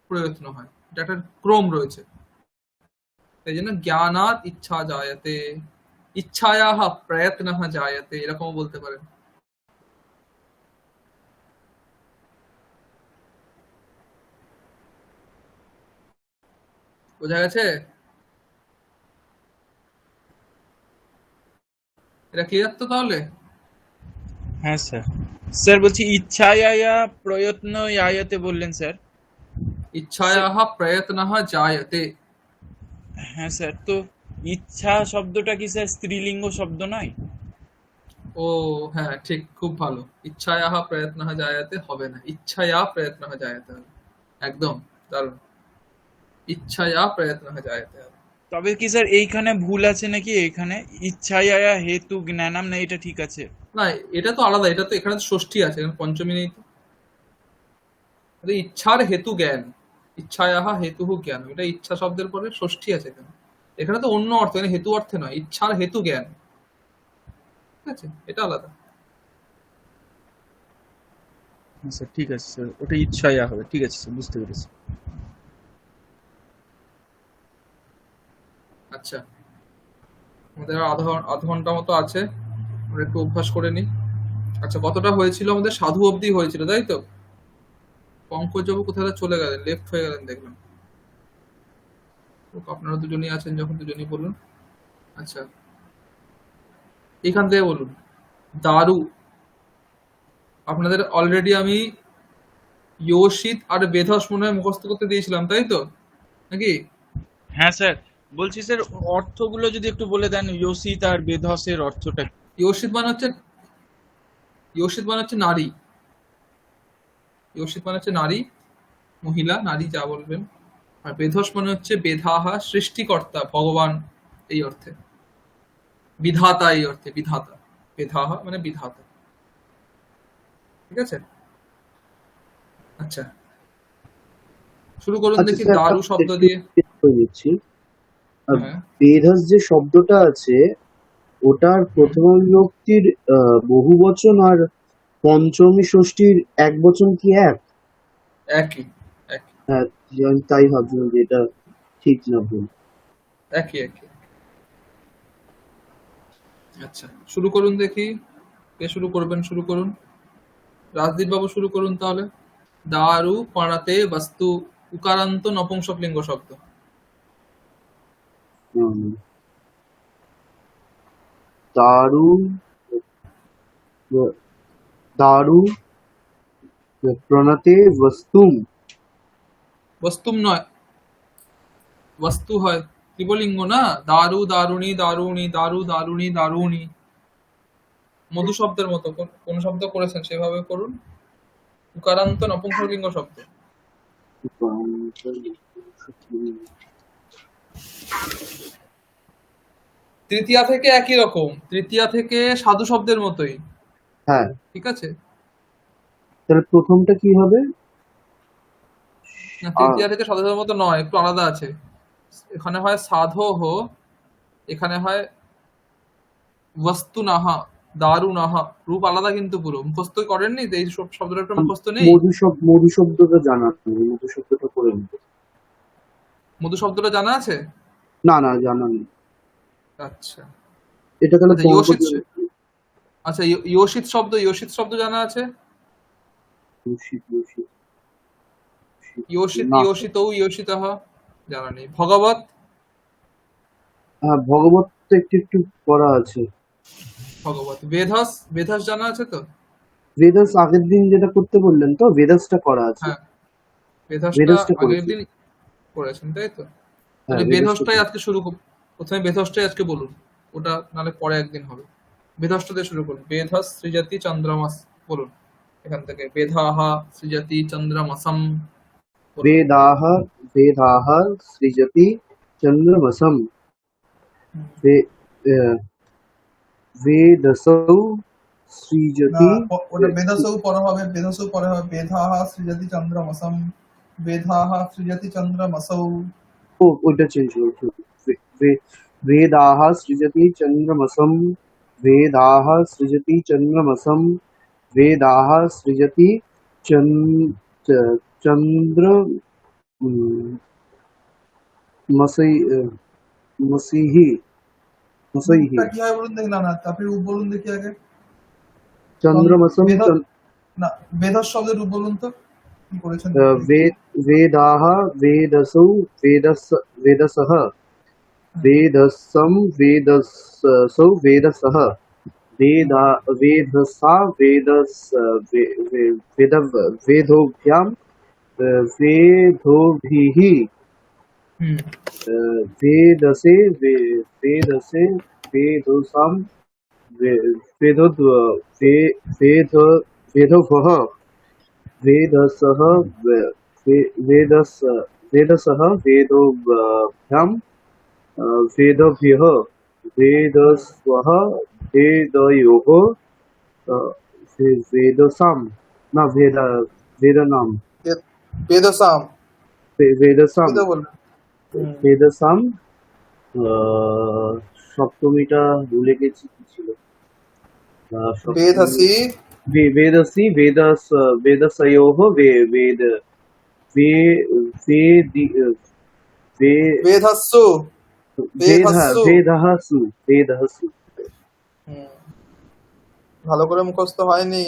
প্রয়ত্ন হয়, এটা একটা ক্রম রয়েছে। এই জন্য জ্ঞানাৎ ইচ্ছা জায়তে, ইচ্ছায়াহ প্রয়ত্নঃ জায়তে, এরকম বলতে পারেন। বোঝা গেছে? এটা ক্লিয়ার তো তাহলে? হ্যাঁ স্যার। স্যার বলছি ইচ্ছায়া প্রয়ত্ন ইয়াতে বললেন স্যার। ইচ্ছায়াহ প্রয়ত্নঃ জায়তে। হ্যাঁ স্যার, তো ইচ্ছা শব্দটা কি স্যার স্ত্রীলিঙ্গ শব্দ নয়? ও হ্যাঁ, ঠিক, খুব ভালো। ইচ্ছায়াহ প্রয়ত্নঃ জায়তে হবে না, ইচ্ছায়া প্রয়ত্নঃ জায়তে হবে। একদম দারুণ। ইচ্ছায়া প্রয়ত্নঃ জায়তে হবে। তবে কি স্যার এইখানে ভুল আছে নাকি? এইখানে ইচ্ছায়া হেতু জ্ঞানাম, না এটা ঠিক আছে? না, এটা তো আলাদা, এটা তো এখানে তো ষষ্ঠী আছে, এখানে পঞ্চমী নেই তো। এটা ইচ্ছার হেতু জ্ঞান, ইচ্ছায়াহ হেতুঃ জ্ঞান, এটা ইচ্ছা শব্দের পরে ষষ্ঠী আছে এখানে। এখানে তো অন্য অর্থ, এখানে হেতু অর্থে নয়, ইচ্ছার হেতু জ্ঞান, ঠিক আছে, এটা আলাদা। হ্যাঁ স্যার, ঠিক আছে স্যার, ওটা ইচ্ছায়া হবে, ঠিক আছে স্যার, বুঝতে পেরেছি। আচ্ছা, আমাদের আর আধ ঘন্টা মতো আছে, আমরা একটু অভ্যাস করে নিই। আচ্ছা, কতটা হয়েছিল আমাদের? সাধু অবধি হয়েছিল, তাই তো? পঙ্কজবাবু কোথায় চলে গেলেন, লেফট হয়ে গেলেন দেখলাম। তো আপনারা দুজনই আছেন যখন, দুজনই বলুন। আচ্ছা, এখান থেকে বলুন। দারু, আপনাদের অলরেডি আমি ইয়োশিত আর বেধস মনে হয় মুখস্থ করতে দিয়েছিলাম, তাই তো নাকি? হ্যাঁ স্যার, বলছি স্যার অর্থগুলো যদি একটু বলে দেন, ইয়োসিত আর বেধসের অর্থটা কি? ইয়োশিত মানে হচ্ছে, ইয়োশিত মানে হচ্ছে নারী, ইয়োশিত মানে হচ্ছে নারী, মহিলা, নারী যা বলবেন। আর বেধস মানে হচ্ছে বেধাহা, সৃষ্টিকর্তা, ভগবান, এই অর্থে। বিধাতা এই অর্থে, বিধাতা। বেধাহা মানে বিধাতা, ঠিক আছে? আচ্ছা, শুরু করুন আচ্ছা দেখি স্যার, দারু শব্দ একটু দিয়ে। জিজ্ঞেস করে নিচ্ছি। হ্যাঁ, বেধাস যে শব্দটা আছে, ওটার হুম, প্রথমা বিভক্তির বহু বচন আর পঞ্চমী ষষ্ঠীর এক বচন কি এক? একই, একই, হ্যাঁ, আমি তাই ভাবছিলাম যে এটা ঠিক না ভুল। একই, একই। আচ্ছা, শুরু করুন দেখি, কে শুরু করবেন? শুরু করুন, রাজদীপ বাবু শুরু করুন তাহলে। দারু পাড়াতে বস্তু, উকারান্ত নপুংসকলিঙ্গ শব্দ। হুম, দারু, দারু প্রণতে বস্তুম। বস্তুম নয়, বস্তু হয়, ত্রিবলিঙ্গ না। দারু দারুণী দারুণী, দারু দারুণী দারুণী। মধু শব্দের মতো কোন শব্দ করেছেন সেভাবে করুন। উকারান্ত নপুংসকলিঙ্গ শব্দ। তৃতীয়া থেকে একই রকম, তৃতীয়া থেকে সাধু শব্দের মতোই, হ্যাঁ, ঠিক আছে? তাহলে প্রথমটা কি হবে? না, আহ, তৃতীয়া থেকে সাধু শব্দের মতো নয়, একটু আলাদা আছে। এখানে হয় সাধো, এখানে হয় বস্তু নাহা, দারু নাহা। রূপ আলাদা কিন্তু পুরো। মুখস্থ করেননি তো, এই সব শব্দটা একটা মুখস্থ নেই। মধু শব্দটা জানা নেই, মধু শব্দটা করে নিতে। মধু শব্দটা জানা আছে? না না, জানা নেই। আচ্ছা, এটা তাহলে আচ্ছা পঙ্কজ। ইয়োশিত, আচ্ছা ইয়োশিত শব্দ, ইয়োশিত শব্দ জানা আছে? রশিদ, রশিদ, রশিদ। ইয়োশিত, না স্যার। ইয়োশিতৌ, ইয়োশিতঃ জানা নেই। ভগবত, হ্যাঁ, ভগবত তো একটু একটু করা আছে। ভগবত। বেধাস, বেধাস জানা আছে তো? বেদাস আগের দিন যেটা করতে বললেন, তো বেদাসটা করা আছে। হ্যাঁ, বেধাসটা বেদাসটা আগের করেছি। দিন করেছেন, তাই তো? হ্যাঁ, তাহলে বেদাসটা বেধসটাই করেছি। আজকে শুরু প্রথমে বেধসটাই আজকে বলুন, ওটা নাহলে পরে একদিন হবে। বেধসটা দিয়ে শুরু করুন। বেধস সৃজতি চন্দ্রমাস, বলুন এখান থেকে। বেধাহা সৃজতি চন্দ্রমাসম, বলুন। वेदाः वेदाः सृजति चन्द्रमसं। হুম। वे वेदसौ না, सृजति। ওটা বেধসৌ পরে হবে, বেধসৌ পরে হবে। বেধাহা সৃজতি চন্দ্রমাসম, বেধাহা সৃজতি চন্দ্রমাসৌ। ও, ওইটা চেঞ্জ করতে হবে। वेदाः सृजति चन्द्रमसं। वेदाः सृजति चन्द्रमसं। वेदाः सृजति चन्द्र मसै मसीहि मसैहि রূপটা কি হয় বলুন দেখি, না না, আপনি রূপ বলুন দেখি আগে। चन्द्रमसं বেধস, না, বেধস শব্দের রূপ বলুন তো, কি করেছেন দেখি। वेदाः वेदसौ वेदसः वेदसं वेदसौ वेदसः वेधसा वेदोभ्यां वेदोभिः হুম वेदसे वेदसे वेदोसाम वेदोद वेद वेदोभः वेदसः वेदस वेदसः वेदोभ्यां वेदभ्यः वेदस्वः वेदयोः वेदसाम ना वेदनाम वेदसाम वेदसाम वेद बोल वेदसाम সপ্তমীটা ভুলে গেছি কি ছিল সপ্তমী वेदसी वेदसी वेदसयोः वेद वे वेदि वे वेदस्सु वेदस्सु वेदहसु হুম, ভালো করে মুখস্থ হয়নি,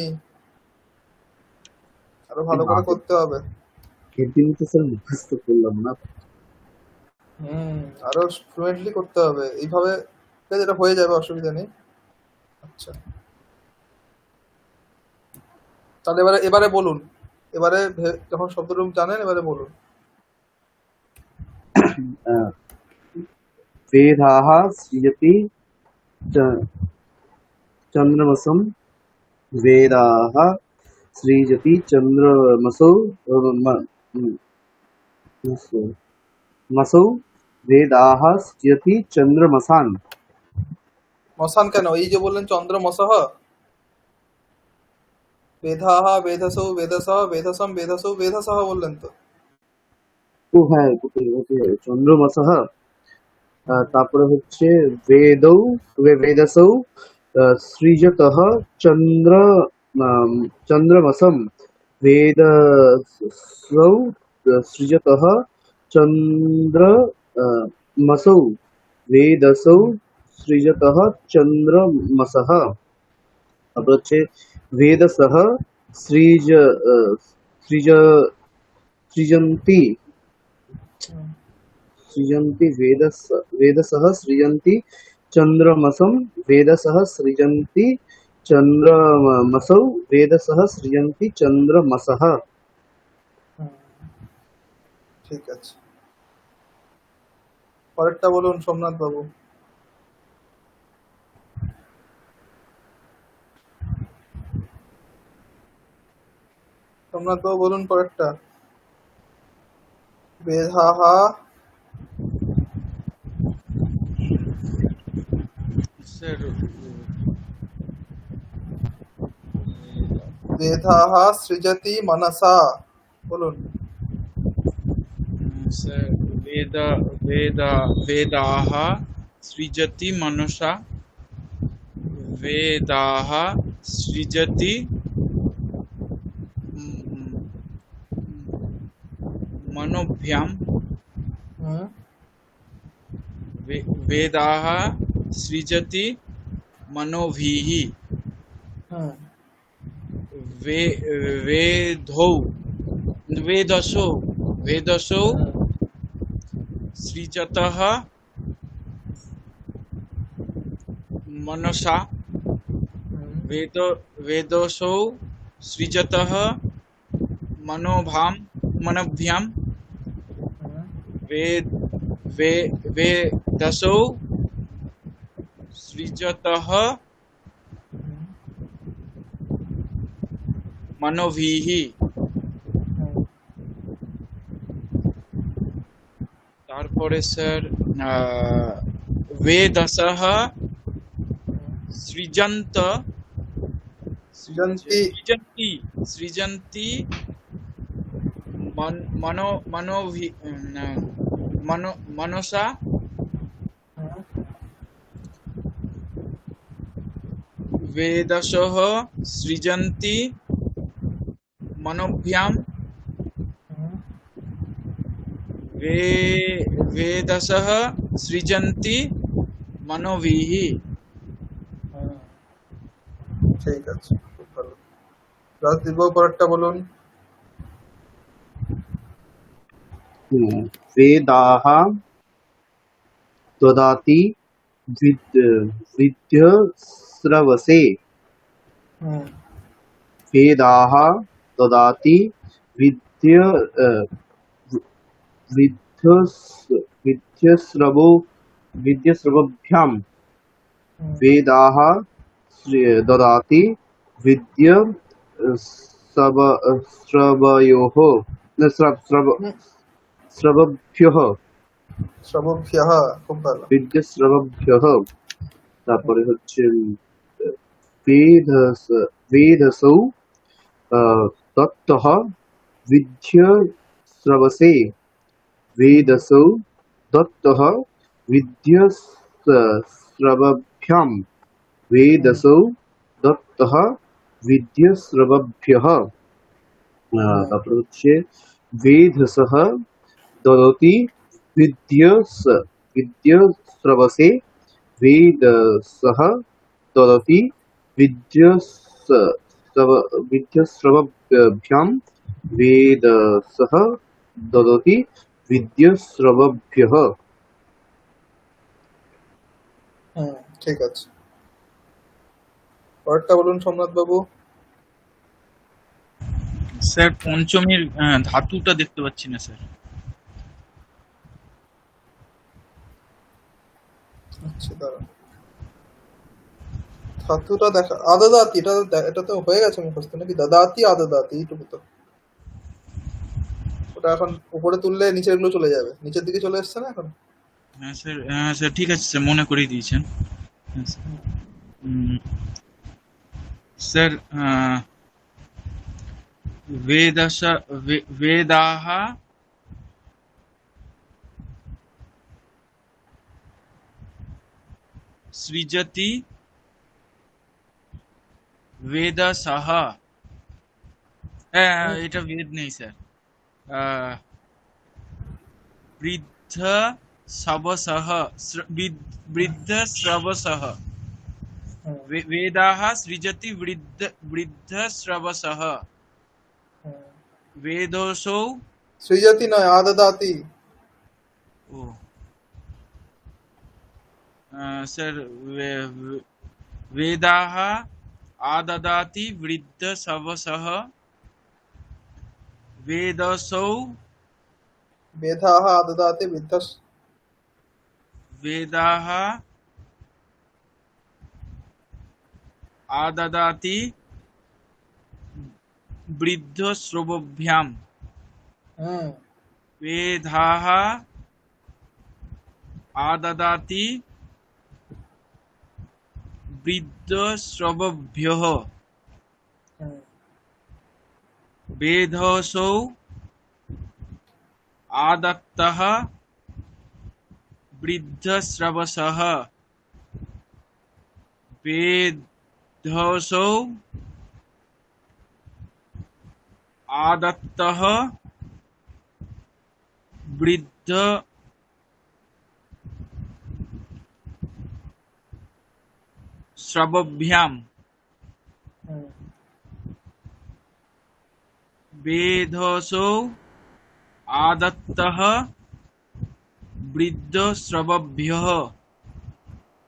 আরো ভালো করে করতে হবে। সেদিন তো স্যার মুখস্থ করলাম না আরো ফ্লুয়েন্টলি করতে হবে এইভাবে। ঠিক আছে, এটা হয়ে যাবে, অসুবিধা নেই। আচ্ছা, তাহলে এবারে এবারে বলুন। এবারে যখন শব্দরূপ জানেন এবারে বলুন। আহ, वेदाः सृजति च- चन्द्रमसं वेदाः सृजति चन्द्रमसौ मसौ वेदाः सृजति चन्द्रमसान् মশান কেন? এই যে বললেন চন্দ্র মসহ, বেধাহ বেধসৌ বেধসহ বেধসম বেধসৌ বেধসহ বললেন তো। ও হ্যাঁ চন্দ্রমসः তারপরে হচ্ছে বেদৌ বেদসৌ সৃজতः চন্দ্র চন্দ্রমসম वेदसौ सृजतः चन्द्र मसौ वेदसौ सृजतः चन्द्रमसः তারপর হচ্ছে वेदसः सृज सृज सृजन्ति सृजन्ति वेदसः सृजन्ति चन्द्रमसं वेदसः सृजन्ति चन्द्रमसौ वेदसः सृजन्ति चन्द्रमसः ঠিক আছে, পরেরটা বলুন সোমনাথ বাবু। সোমনাথ বাবু বলুন পরেরটা। বেধাহ স্যার বেধাহ সৃজতি মনসা বলুন। স্যার वेदाः सृजति मनसा वेदाः सृजति मनोभ्यां হুম, वेदाः सृजति मनोभिः হুম, वेदौ वेदसौ सृजतः मनसा হুম, वेदसौ सृजतः मनोभ्यां হুম, वेदसौ सृजतः হুম, मनोभिः হুম, তারপরে স্যার वेदसः सृजन्ति সৃজন্তি सृजन्ति मनसा হুম, वेदसः सृजन्ति मनोभ्यां হুম, वेदसः सृजन्ति मनोभिः হুম। ঠিক আছে, খুব ভালো। রাজদীপ বাবু পরেরটা বলুন। वेदाः ददाति विद्यस्रवसे হুম, वेदाः ददाति विद्य विद्यस्रवो विद्यस्रवभ्यां হুম, वेदाः ददाति विद्य सव श्रवयोः न, হুম, শ্রবভ্যः শ্রবভ্যः, খুব ভালো। বিদ্যস্রবভ্যः। হুম, তারপরে হচ্ছে वेदस वेदसौ तत्तः विद्य श्रवसे वेदसौ दत्तः विद्यस्रवभ्यां হুম, वेदसौ दत्तः विद्यस्रवभ्यः। হুম, তারপরে হচ্ছে वेधसः ददति विद्यस विद्यस्रवसे वेदसः ददति विद्यस्रवभ्यां वेदसः ददति विद्यस्रवभ्यः। হুম, ঠিক আছে। পরেরটা বলুন সোমনাথ বাবু। স্যার পঞ্চমীর ধাতুটা দেখতে পাচ্ছি না স্যার। আচ্ছা, দাঁড়ান, ধাতুটা দেখা, আদদাতি, এটা তো হয়ে গেছে মুখস্থ নাকি? দাদাতি আদদাতি, এইটুকু তো। ওটা এখন উপরে তুললে নিচের গুলো চলে যাবে, নিচের দিকে চলে এসছে না এখন। হ্যাঁ স্যার ঠিক আছে স্যার, মনে করিয়ে দিয়েছেন। হ্যাঁ, স্যার। উম, স্যার वेदश वेदाः सृजति वेदसः। এটা বেদ নেই স্যার। বৃদ্ধ শ্রবসः বৃদ্ধ শ্রবসः হুম, वेदाः सृजति वृদ্ধ श्रवसः হুম। वेदोऽसौ। সৃজতি নয়, আদদাতি। ও স্যার वेदाः आददाति वृद्ध शवसः वेदसौ। বেধাহ আদদাতি বৃদ্ধ। वेदाः आददाति वृद्ध श्रवभ्यां হুম, वेदाः आददाति वृद्ध श्रवभ्यः হুম, वेदसौ आदत्तः वृद्ध श्रवसः वेदसौ आदत्तः वृद्ध श्रवभ्यां হুম, वेदसौ आदत्तः वृद्ध श्रवभ्यः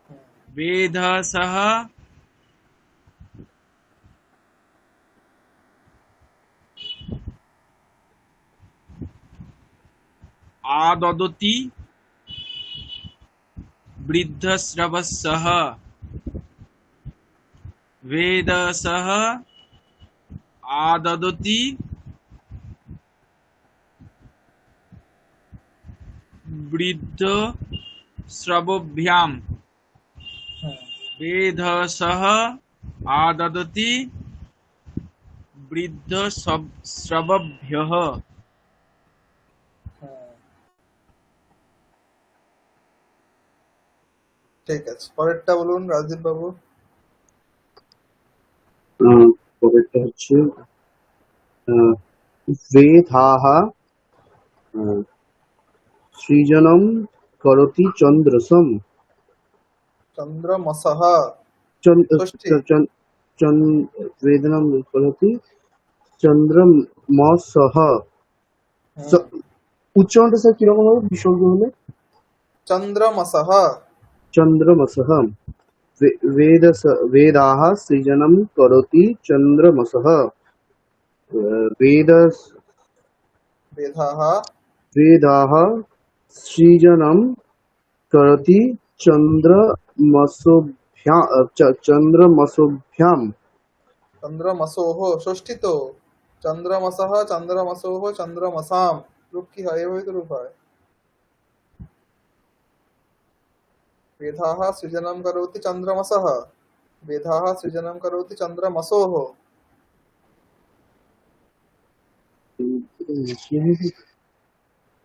হুম। वेदसः आददति वृद्ध श्रवसः वेदसः आददति वृद्ध श्रवभ्यां হুম, वेदसः आददति वृद्ध श्रवभ्यः। হুম। ঠিক আছে, পরেরটা বলুন রাজদীপ বাবু। পরেরটা হচ্ছে वेदाः সৃজনম করতি চন্দ্রসম চন্দ্রমসহ, ষষ্ঠী। वेदनम করতি চন্দ্রমসহ। হুম, উচ্চারণটা স্যার কিরকম হবে বিসর্গ হলে? চন্দ্রমসহ। চন্দ্রমসহ। वेदाः सृजनं करोति चन्द्रमसः। वेद বেধাহ वेदाः সৃজনম করতি চন্দ্রমসোভ্যাম। চন্দ্রমসোহ ষষ্ঠী তো। চন্দ্রমসহ চন্দ্রমসোহ চন্দ্রমসাম। রূপ কি হয়? এভাবে তো রূপ হয়। বেধাः সৃজনম করোতি চন্দ্রমসः। বেধাः সৃজনম করোতি চন্দ্রমসোহ।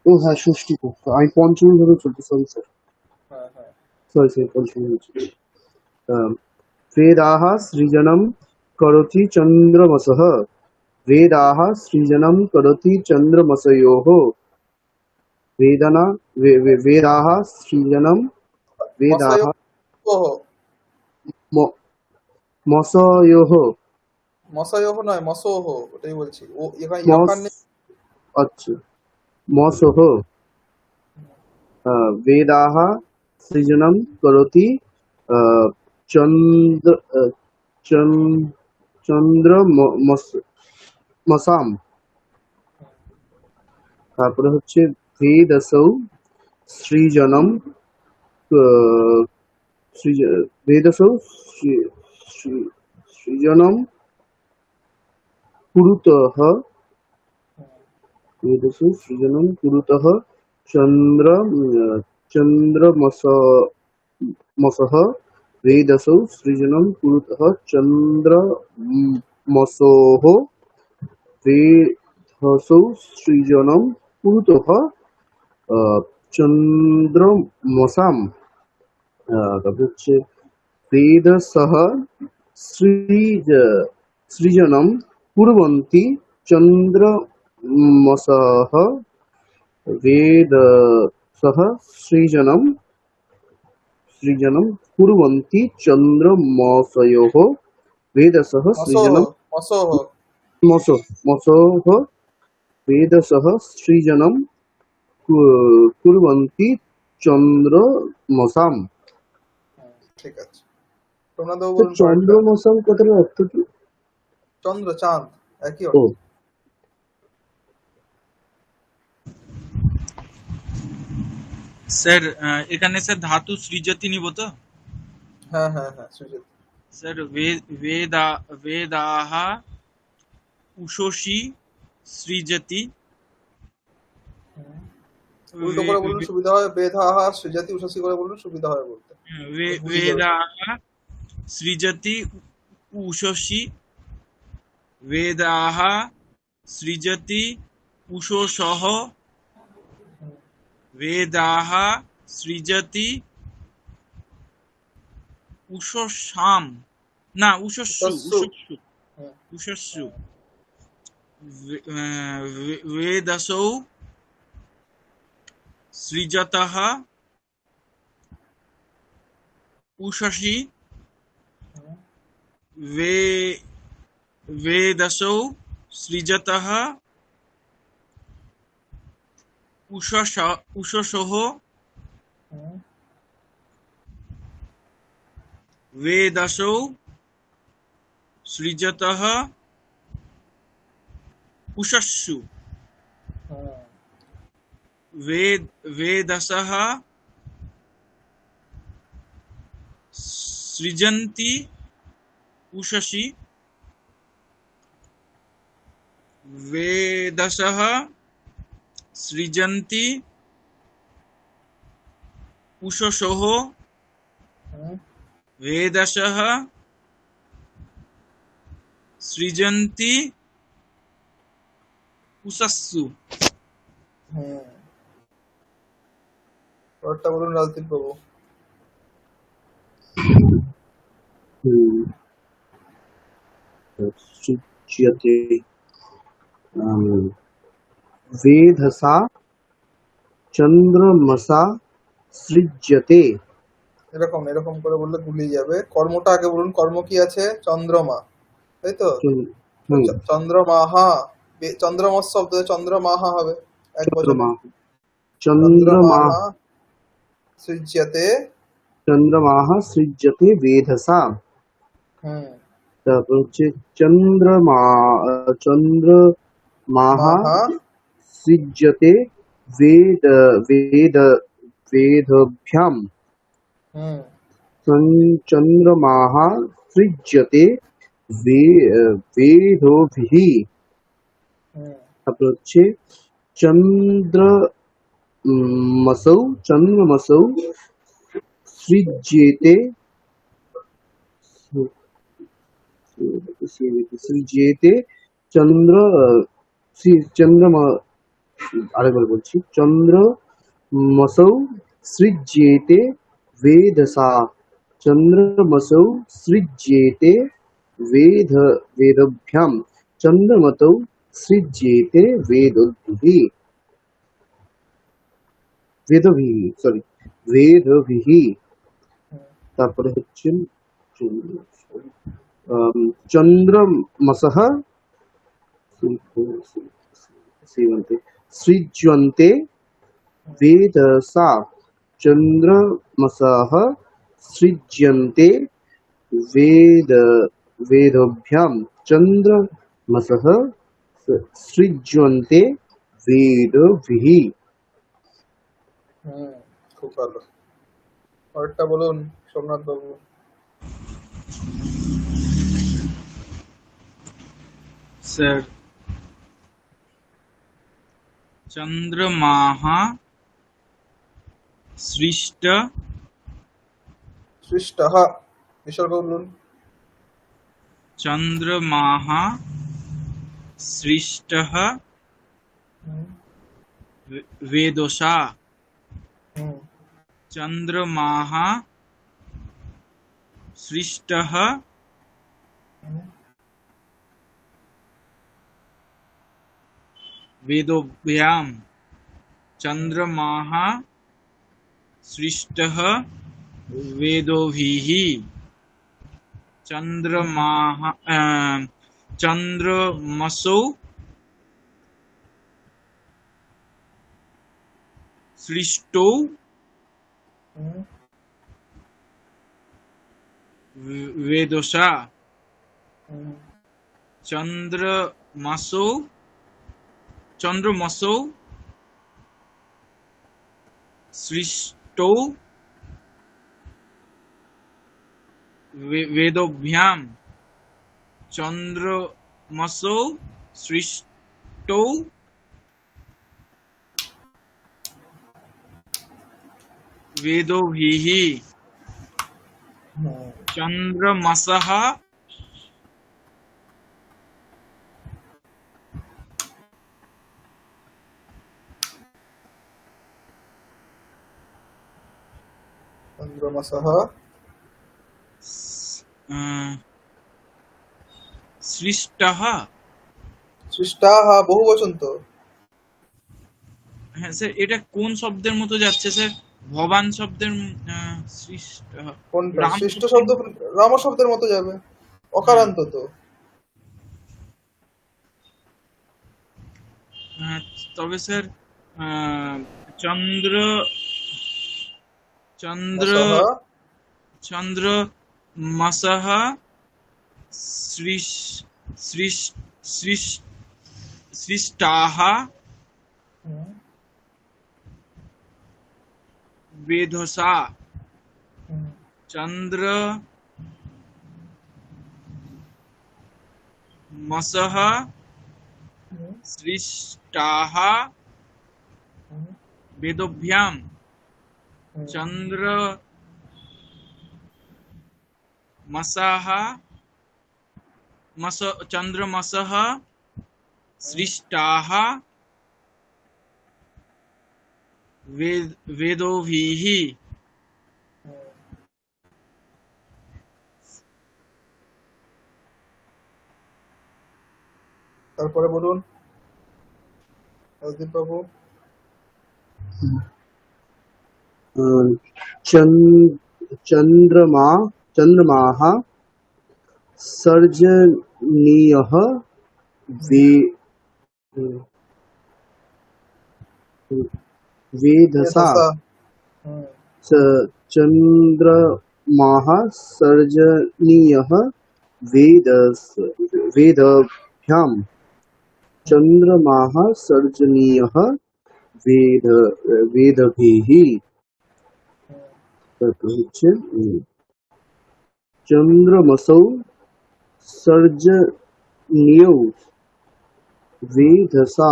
ও হ্যাঁ, ষষ্ঠী তো। আমি পঞ্চমী ভাবে চলছি, সরি স্যার, হ্যাঁ হ্যাঁ। সরি পঞ্চমী হচ্ছে। वेदाः सृजनं करोति चन्द्रमसः। वेदाः सृजनं करोति चन्द्रमसयोः। वेदाः सृजनं वेदाः মসয়োহ। म- मसयोः। মসয়োহ নয়, মসোহ, ওটাই বলছি। ও এখানে मस ইয়কার নেই। अच्छा, मसः। वेदाः सृजनं करोति चन्द्र चन्द्रमसाम्। তারপরে হচ্ছে ভেদসৌ সৃজনম ভেদসৌ সৃজনম কুরুতঃ। ভেদসৌ সৃজনম কুরুতঃ চন্দ্র চন্দ্রমসः। ভেদসৌ সৃজনম কুরুতঃ চন্দ্রমসোः। ভেদসৌ সৃজনম কুরুতঃ চন্দ্রমসাম। তারপর হচ্ছে বেদসः সৃজনম কুর্বন্তি চন্দ্রমসः। বেদসः সৃজনম কুর্বন্তি চন্দ্রমসয়োः। বেদসः মসোহ সৃজনম মসোহ। মসः। বেদসः সৃজনম কুর্বন্তি চন্দ্রমসাম। ঠিক আছে, তোমরা তো তো বলুন পরেরটা। চন্দ্রমসাম কথার অর্থ কি? চন্দ্র, চাঁদ, একই ও অর্থ। স্যার এখানে স্যার ধাতু সৃজতি নিব তো? হ্যাঁ হ্যাঁ হ্যাঁ, সুজিত। স্যার বেদাহ উষসি সৃজতি। উল্টো করে বলুন সুবিধা হয়। বেধাः সৃজতি উষসি করে বলুন, সুবিধা হয় বলতে। বুঝে যাবে। বেদাহ সৃজতি উষসি। বেদাহ সৃজতি উষসঃ। বেদাহ সৃজতি উষসাম। না, উষস্সু উষস্সু। উষস্সু হুম। উষস্সু। বেদসৌ সৃজতঃ উষসি। হুম। বেদসৌ সৃজতঃ উষসঃ। হুম। বেদসৌ সৃজতঃ উষস্সু। হুম। বেদসः সৃজন্তি উষসি। বেদসः সৃজন্তি উষসঃ। হুম। বেদসः সৃজন্তি উষস্সু। হুম। পরেরটা বলুন রাজদীপ বাবু। সৃজ্যতে वेधसा चंद्रमसा सृज्यते। এরকম এরকম করে বললে গুলিয়ে যাবে। কর্মটা আগে বলুন। কর্ম কি আছে? চন্দ্রমা, তাই তো? তো চন্দ্রমাহা। চন্দ্রমস শব্দ চন্দ্রমাহা হবে এক বচনে। चंद्रमा চন্দ্রমাহা সৃজ্যতে। चंद्रमाः सृज्यते वेधसा। হুম। তারপর হচ্ছে চন্দ্রমাः মাহা সৃজ্যতে वेद वेद वेदभ्याम हम्म चंद्रमाः सृज्यते वेदोभिः। हम्म তারপর হচ্ছে चंद्रमसौ सृज्येते सृज्येते चंद्र चंद्रमा আরেকবার বলছি चंद्रमसौ सृज्येते वेधसा चंद्रमसौ सृज्येते वेदभ्याम चंद्रमतौ सृज्येते वेदभिः। তারপরে হচ্ছে চন্দ্রমসঃ সৃজ্যন্তে वेधसा चंद्रमसः सृज्यन्ते वेदभ्याम चंद्रमसः सृज्यन्ते वेदभिः। খুব ভালো। পরেরটা বলুন সোমনাথ বাবু। স্যার চন্দ্রমাহ সৃষ্ট সৃষ্টः বিসর্গ বলুন। চন্দ্রমাহ সৃষ্টः वेदसा হুম चंद्रमाः सृष्टः वेदोभ्याम चंद्रमाः सृष्टः वेदोभिः चंद्रमाः चंद्रमसौ सृष्टौ হুম वेदसा হুম चंद्रमसौ सृष्टौ वेदोभ्याम चंद्रमसौ सृष्टौ वेदोभिः হুম चंद्रमसः চন্দ্রমসः সৃষ্টः সৃষ্টাः বহু বচন তো। হ্যাঁ স্যার এটা কোন শব্দের মতো যাচ্ছে স্যার ভবান শব্দের সৃষ্ট কোনটা রাম সৃষ্ট শব্দের- শব্দ রাম শব্দের মতো যাবে, অকারান্ত তো। হ্যাঁ, তবে স্যার চন্দ্র চন্দ্র মসः চন্দ্র মাসহ সৃষ্টাः হুম वेधसा হুম चंद्र मसः হুম सृष्टाः হুম वेदोभ्याम হুম चंद्र मसः चंद्रमसः सृष्टाः वेदोभिः হুম। তারপরে বলুন রাজদীপ বাবু। चंद्रमाः सर्जनीयः वेधसा वेधसा হুম चंद्रमाः सर्जनीयः वेदभ्याम चंद्रमाः सर्जनीयः वेद वेदभिः তারপর হচ্ছে চন্দ্রমসৌ सर्जनीयौ वेधसा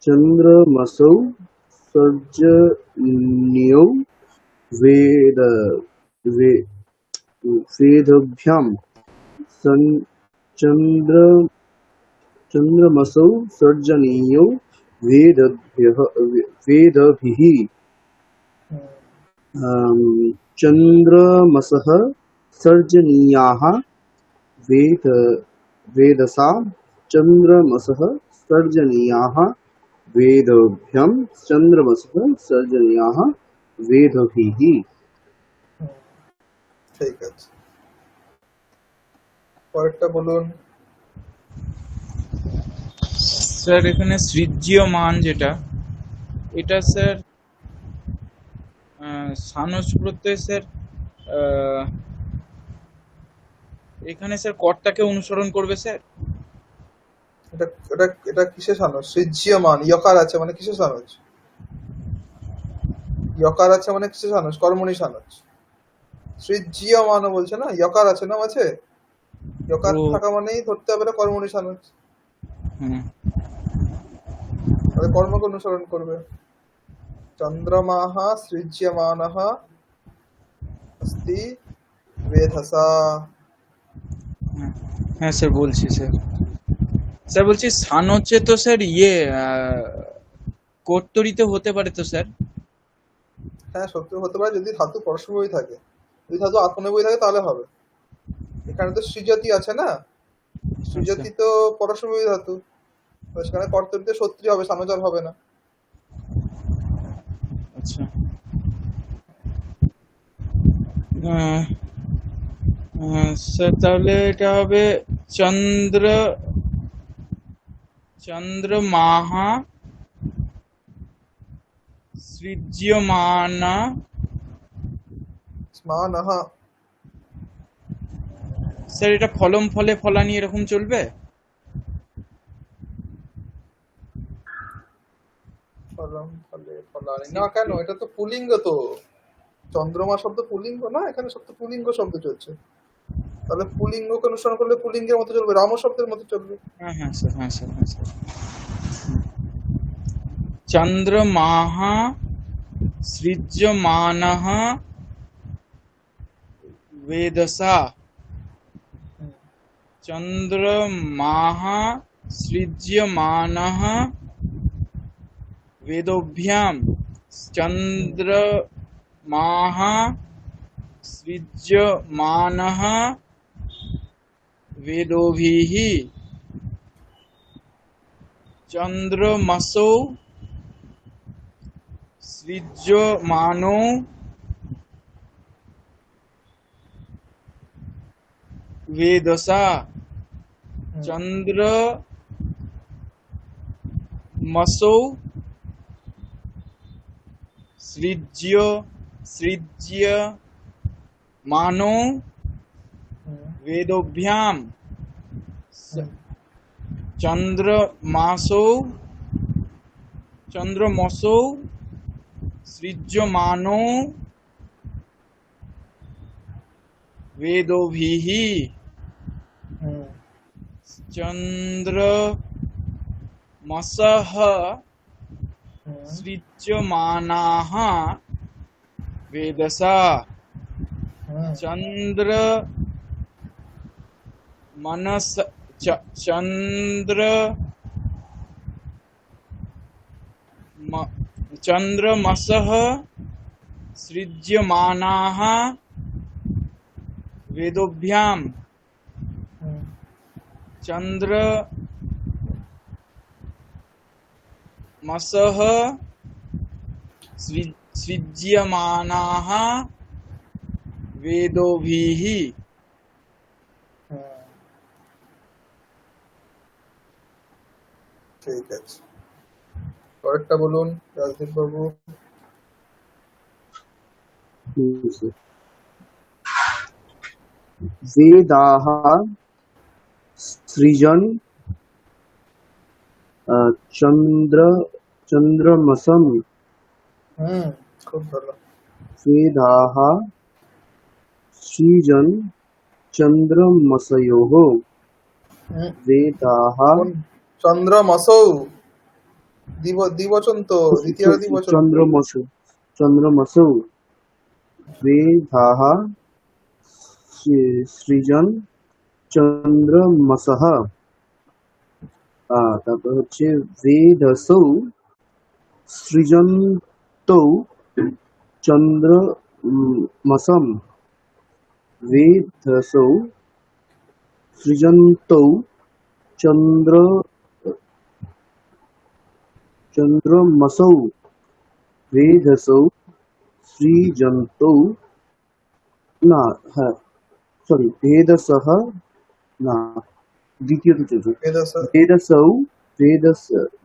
चंद्रमसौ सर्जनीयौ वेद वे वेदभ्याम चंद्र चंद्रमसौ सर्जनीयौ वेदभिः चंद्रमसः सर्जनीयाः वेदसा चंद्रमसः सर्जनीयाः वेदभ्यं चंद्रमसः सर्जनीयाः वेदभिः। ঠিক আছে, পরেরটা বলুন। স্যার এখানে সৃজ্যমান যেটা, এটা স্যার সানস প্রত্যয় স্যার এখানে স্যার কর্তাকে অনুসরণ করবে স্যার। এটা এটা এটা কিসে সানস? সৃজ্যমান, ইয়কার আছে মানে কিসে সানস? ইয়কার আছে মানে কিসে সানস? কর্মণি সানস। সৃজ্যমান বলছে না, ইয়কার আছে না আছে, ইয়কার ও। থাকা মানেই ধরতে হবে না কর্মণি সানস, হুম, তাহলে কর্মকে অনুসরণ করবে। চন্দ্রমাহ সৃজ্যমানঃ অস্তি বেধসা। হ্যাঁ হ্যাঁ স্যার বলছি স্যার। স্যার বলছি সান হচ্ছে তো স্যার কর্তরিতে হতে পারে তো স্যার। হ্যাঁ সত্য হতে পারে যদি ধাতু পরস্পরই থাকে, যদি ধাতু আত্মনেবই থাকে তাহলে হবে। এখানে তো সৃজতি আছে না, সৃজতি তো পরস্পরই ধাতু, তো সেখানে কর্তরিতে সত্রী হবে, সানজার হবে না। আচ্ছা স্যার তাহলে এটা হবে চন্দ্রমাহা সৃজ্যমানা। স্মানঃ, স্যার এটা ফলম ফলে ফলানি এরকম চলবে? ফলম ফলে ফলানি না কেন, এটা তো পুলিঙ্গ তো, চন্দ্রমা শব্দ পুলিঙ্গ না, এখানে শব্দ পুলিঙ্গ শব্দ চলছে, তাহলে পুলিঙ্গকে অনুসরণ করলে পুলিঙ্গের মতো চলবে, রাম শব্দের মতো চলবে। হ্যাঁ হ্যাঁ স্যার, হ্যাঁ স্যার, হ্যাঁ স্যার। চন্দ্রমাহা সৃজ্যমানঃ वेदसा। चंद्रमाः सृज्यमानः वेदोभ्याम। चंद्रमाः सृज्यमानः वेदोभिः। चंद्रमसो सृज्यमानो वेदसा। चंद्रमसो सृज्यमानो वेदोभ्याम। चंद्रमसो सृज्यमानो वेदोभिः। चंद्रमसः सृज्यमानाः वेदसा। चंद्रमसः सृज्यमानाः वेदोभ्याम। चंद्रमसः सृज्यमानाः वेदोभिः। ঠিক আছে, পরেরটা বলুন রাজদীপ বাবু। वेदाः सृजन् चंद्र চন্দ্রমসম খুব ভালো। वेदाः সৃজন চন্দ্রমসয়োः হুম, वेदाः কোন চন্দ্রমসৌ, দ্বিবচন তো, দ্বিতীয় দ্বিবচন তো। চন্দ্রমসৌ वेदाः সৃজন চন্দ্রমসः। তারপর হচ্ছে বেদসৌ সৃজন্তৌ চন্দ্রমসম। বেদসৌ সৃজন্তৌ চন্দ্রমসৌ। বেদসৌ সৃজন্তৌ, না হ্যাঁ সরি বেদসহ, না দ্বিতীয়টি চলছে।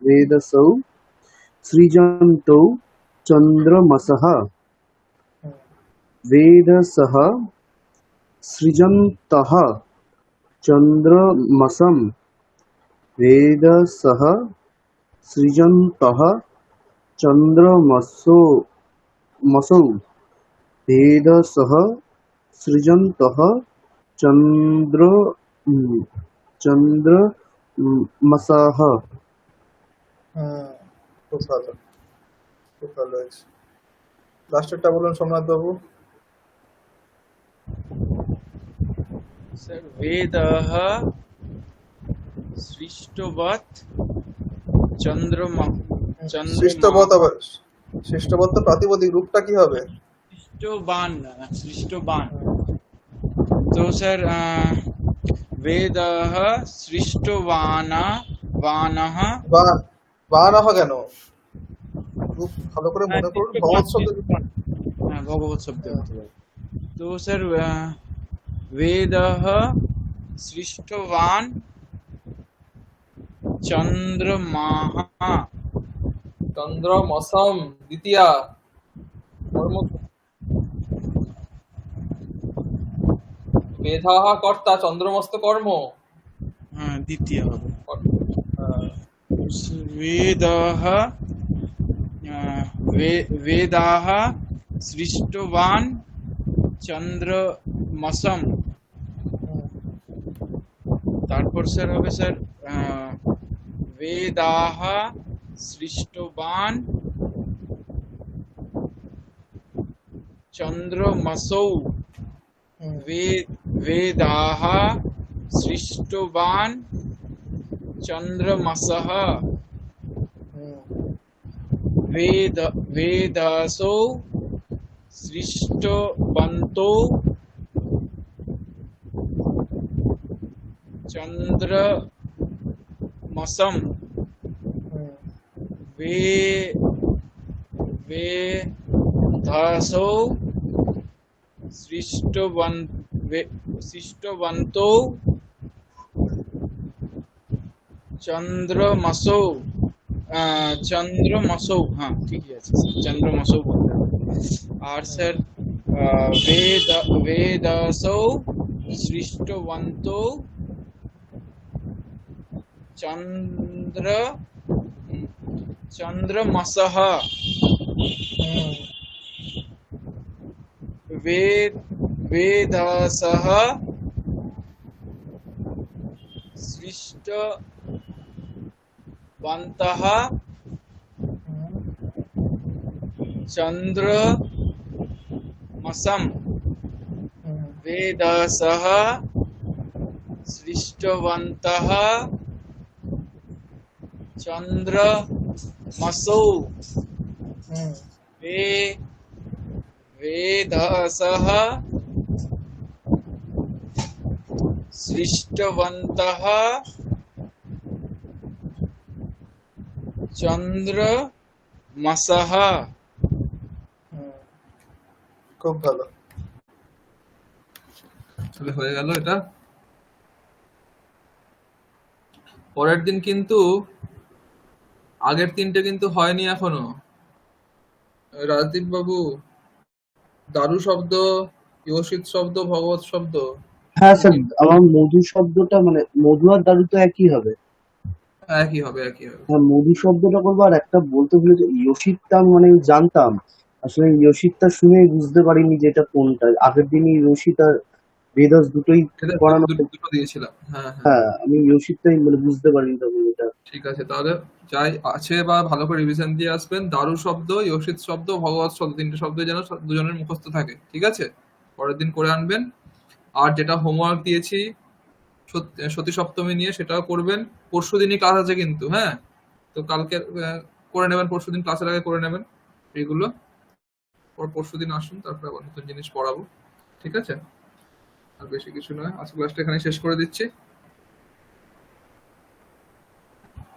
বেদসৌ সৃজন্তৌ চন্দ্রমসः। वेदसः सृजन्तः चन्द्रमसं। वेदसः सृजन्तः चन्द्रमसौ। वेदसः सृजन्तः चन्द्रमसः। খুব ভালো, খুব ভালো হয়েছে। লাস্টেরটা বলুন সোমনাথ বাবু। স্যার বেদः সৃষ্টবৎ চন্দ্রমা সৃষ্টবৎ, আবার সৃষ্টবৎ তো প্রাতিপদিক, রূপটা কি হবে? সৃষ্টবান। তো স্যার বেদः সৃষ্টবানः। বানহ কেন? রূপ ভালো করে মনে করুন, ভগবৎ শব্দ। হ্যাঁ ভগবৎ শব্দ হতে পারে। তো স্যার বেদः সৃষ্টবান চন্দ্রমাহ। চন্দ্রমসম দ্বিতীয়া কর্ম। মেধাহ কর্তা, চন্দ্রমস্ত কর্ম। হ্যাঁ দ্বিতীয় হবে। হ্যাঁ, বেদः বেদাः সৃষ্টবান চন্দ্রমসম। তারপর স্যার হবে স্যার বেদাः সৃষ্টবান চন্দ্রমসৌ। वेदाः सृष्टवान् चन्द्रमसः। वेदसौ सृष्टवन्तौ चन्द्रमसं। वेदसौ सृष्टवन्तौ চন্দ্রমসৌ। চন্দ্রমসৌ, হ্যাঁ ঠিকই আছে, চন্দ্রমসৌ বলতে হবে। আর স্যার বেদসৌ সৃষ্টবন্তৌ চন্দ্রমসः। वेदसः सृष्टवन्तः चन्द्रमसं। वेदसः सृष्टवन्तः चन्द्रमसौ। वेदसः सृष्टवन्तः চন্দ্রমসः। খুব ভালো। তাহলে হয়ে গেল এটা। পরের দিন কিন্তু আগের তিনটে কিন্তু হয়নি এখনো। রাজদীপ বাবু, দারু শব্দ, ইয়সিত শব্দ, ভগবত শব্দ। হ্যাঁ স্যার, আমার মধু শব্দটা মানে মধু আর দারু তো একই হবে। একই হবে, একই হবে। হ্যাঁ, মোদি শব্দটা করবো। আর একটা বলতে ভুলে ইয়োশিত্তা মানে আমি জানতাম, আসলে ইয়োশিত্তা শুনে বুঝতে পারিনি যে এটা কোনটা। আগের দিনই ইয়োশিত আর বেদাস দুটোই সেটা পড়ানো দুটো দিয়েছিলাম। হ্যাঁ, হ্যাঁ। হ্যাঁ, আমি ইয়োশিত্তাই মানে বুঝতে পারিনি তখন এটা। ঠিক আছে, তাহলে যাই আছে বা ভালো করে রিভিশন দিয়ে আসবেন। দারু শব্দ, ইয়োশিত শব্দ, ভগবত শব্দ, তিনটে শব্দ যেন দুজনের মুখস্থ থাকে, ঠিক আছে? পরের দিন করে আনবেন। আর যেটা হোমওয়ার্ক দিয়েছি সতী সপ্তমী নিয়ে, সেটাও করবেন। পরশু দিনই ক্লাস আছে কিন্তু, হ্যাঁ? তো কালকে করে নেবেন, পরশু দিন ক্লাসের আগে করে নেবেন এগুলো। পরশু দিন আসুন, তারপরে আবার নতুন জিনিস পড়াবো, ঠিক আছে? আর বেশি কিছু নয়, আজকে ক্লাসটা এখানে শেষ করে দিচ্ছি।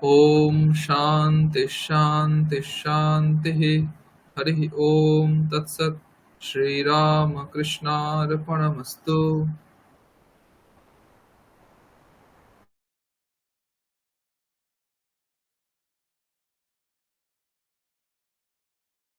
ओम शांति शांति शांति। हरि ओम तत्सत। श्री राम कृष्णार्पणमस्तु।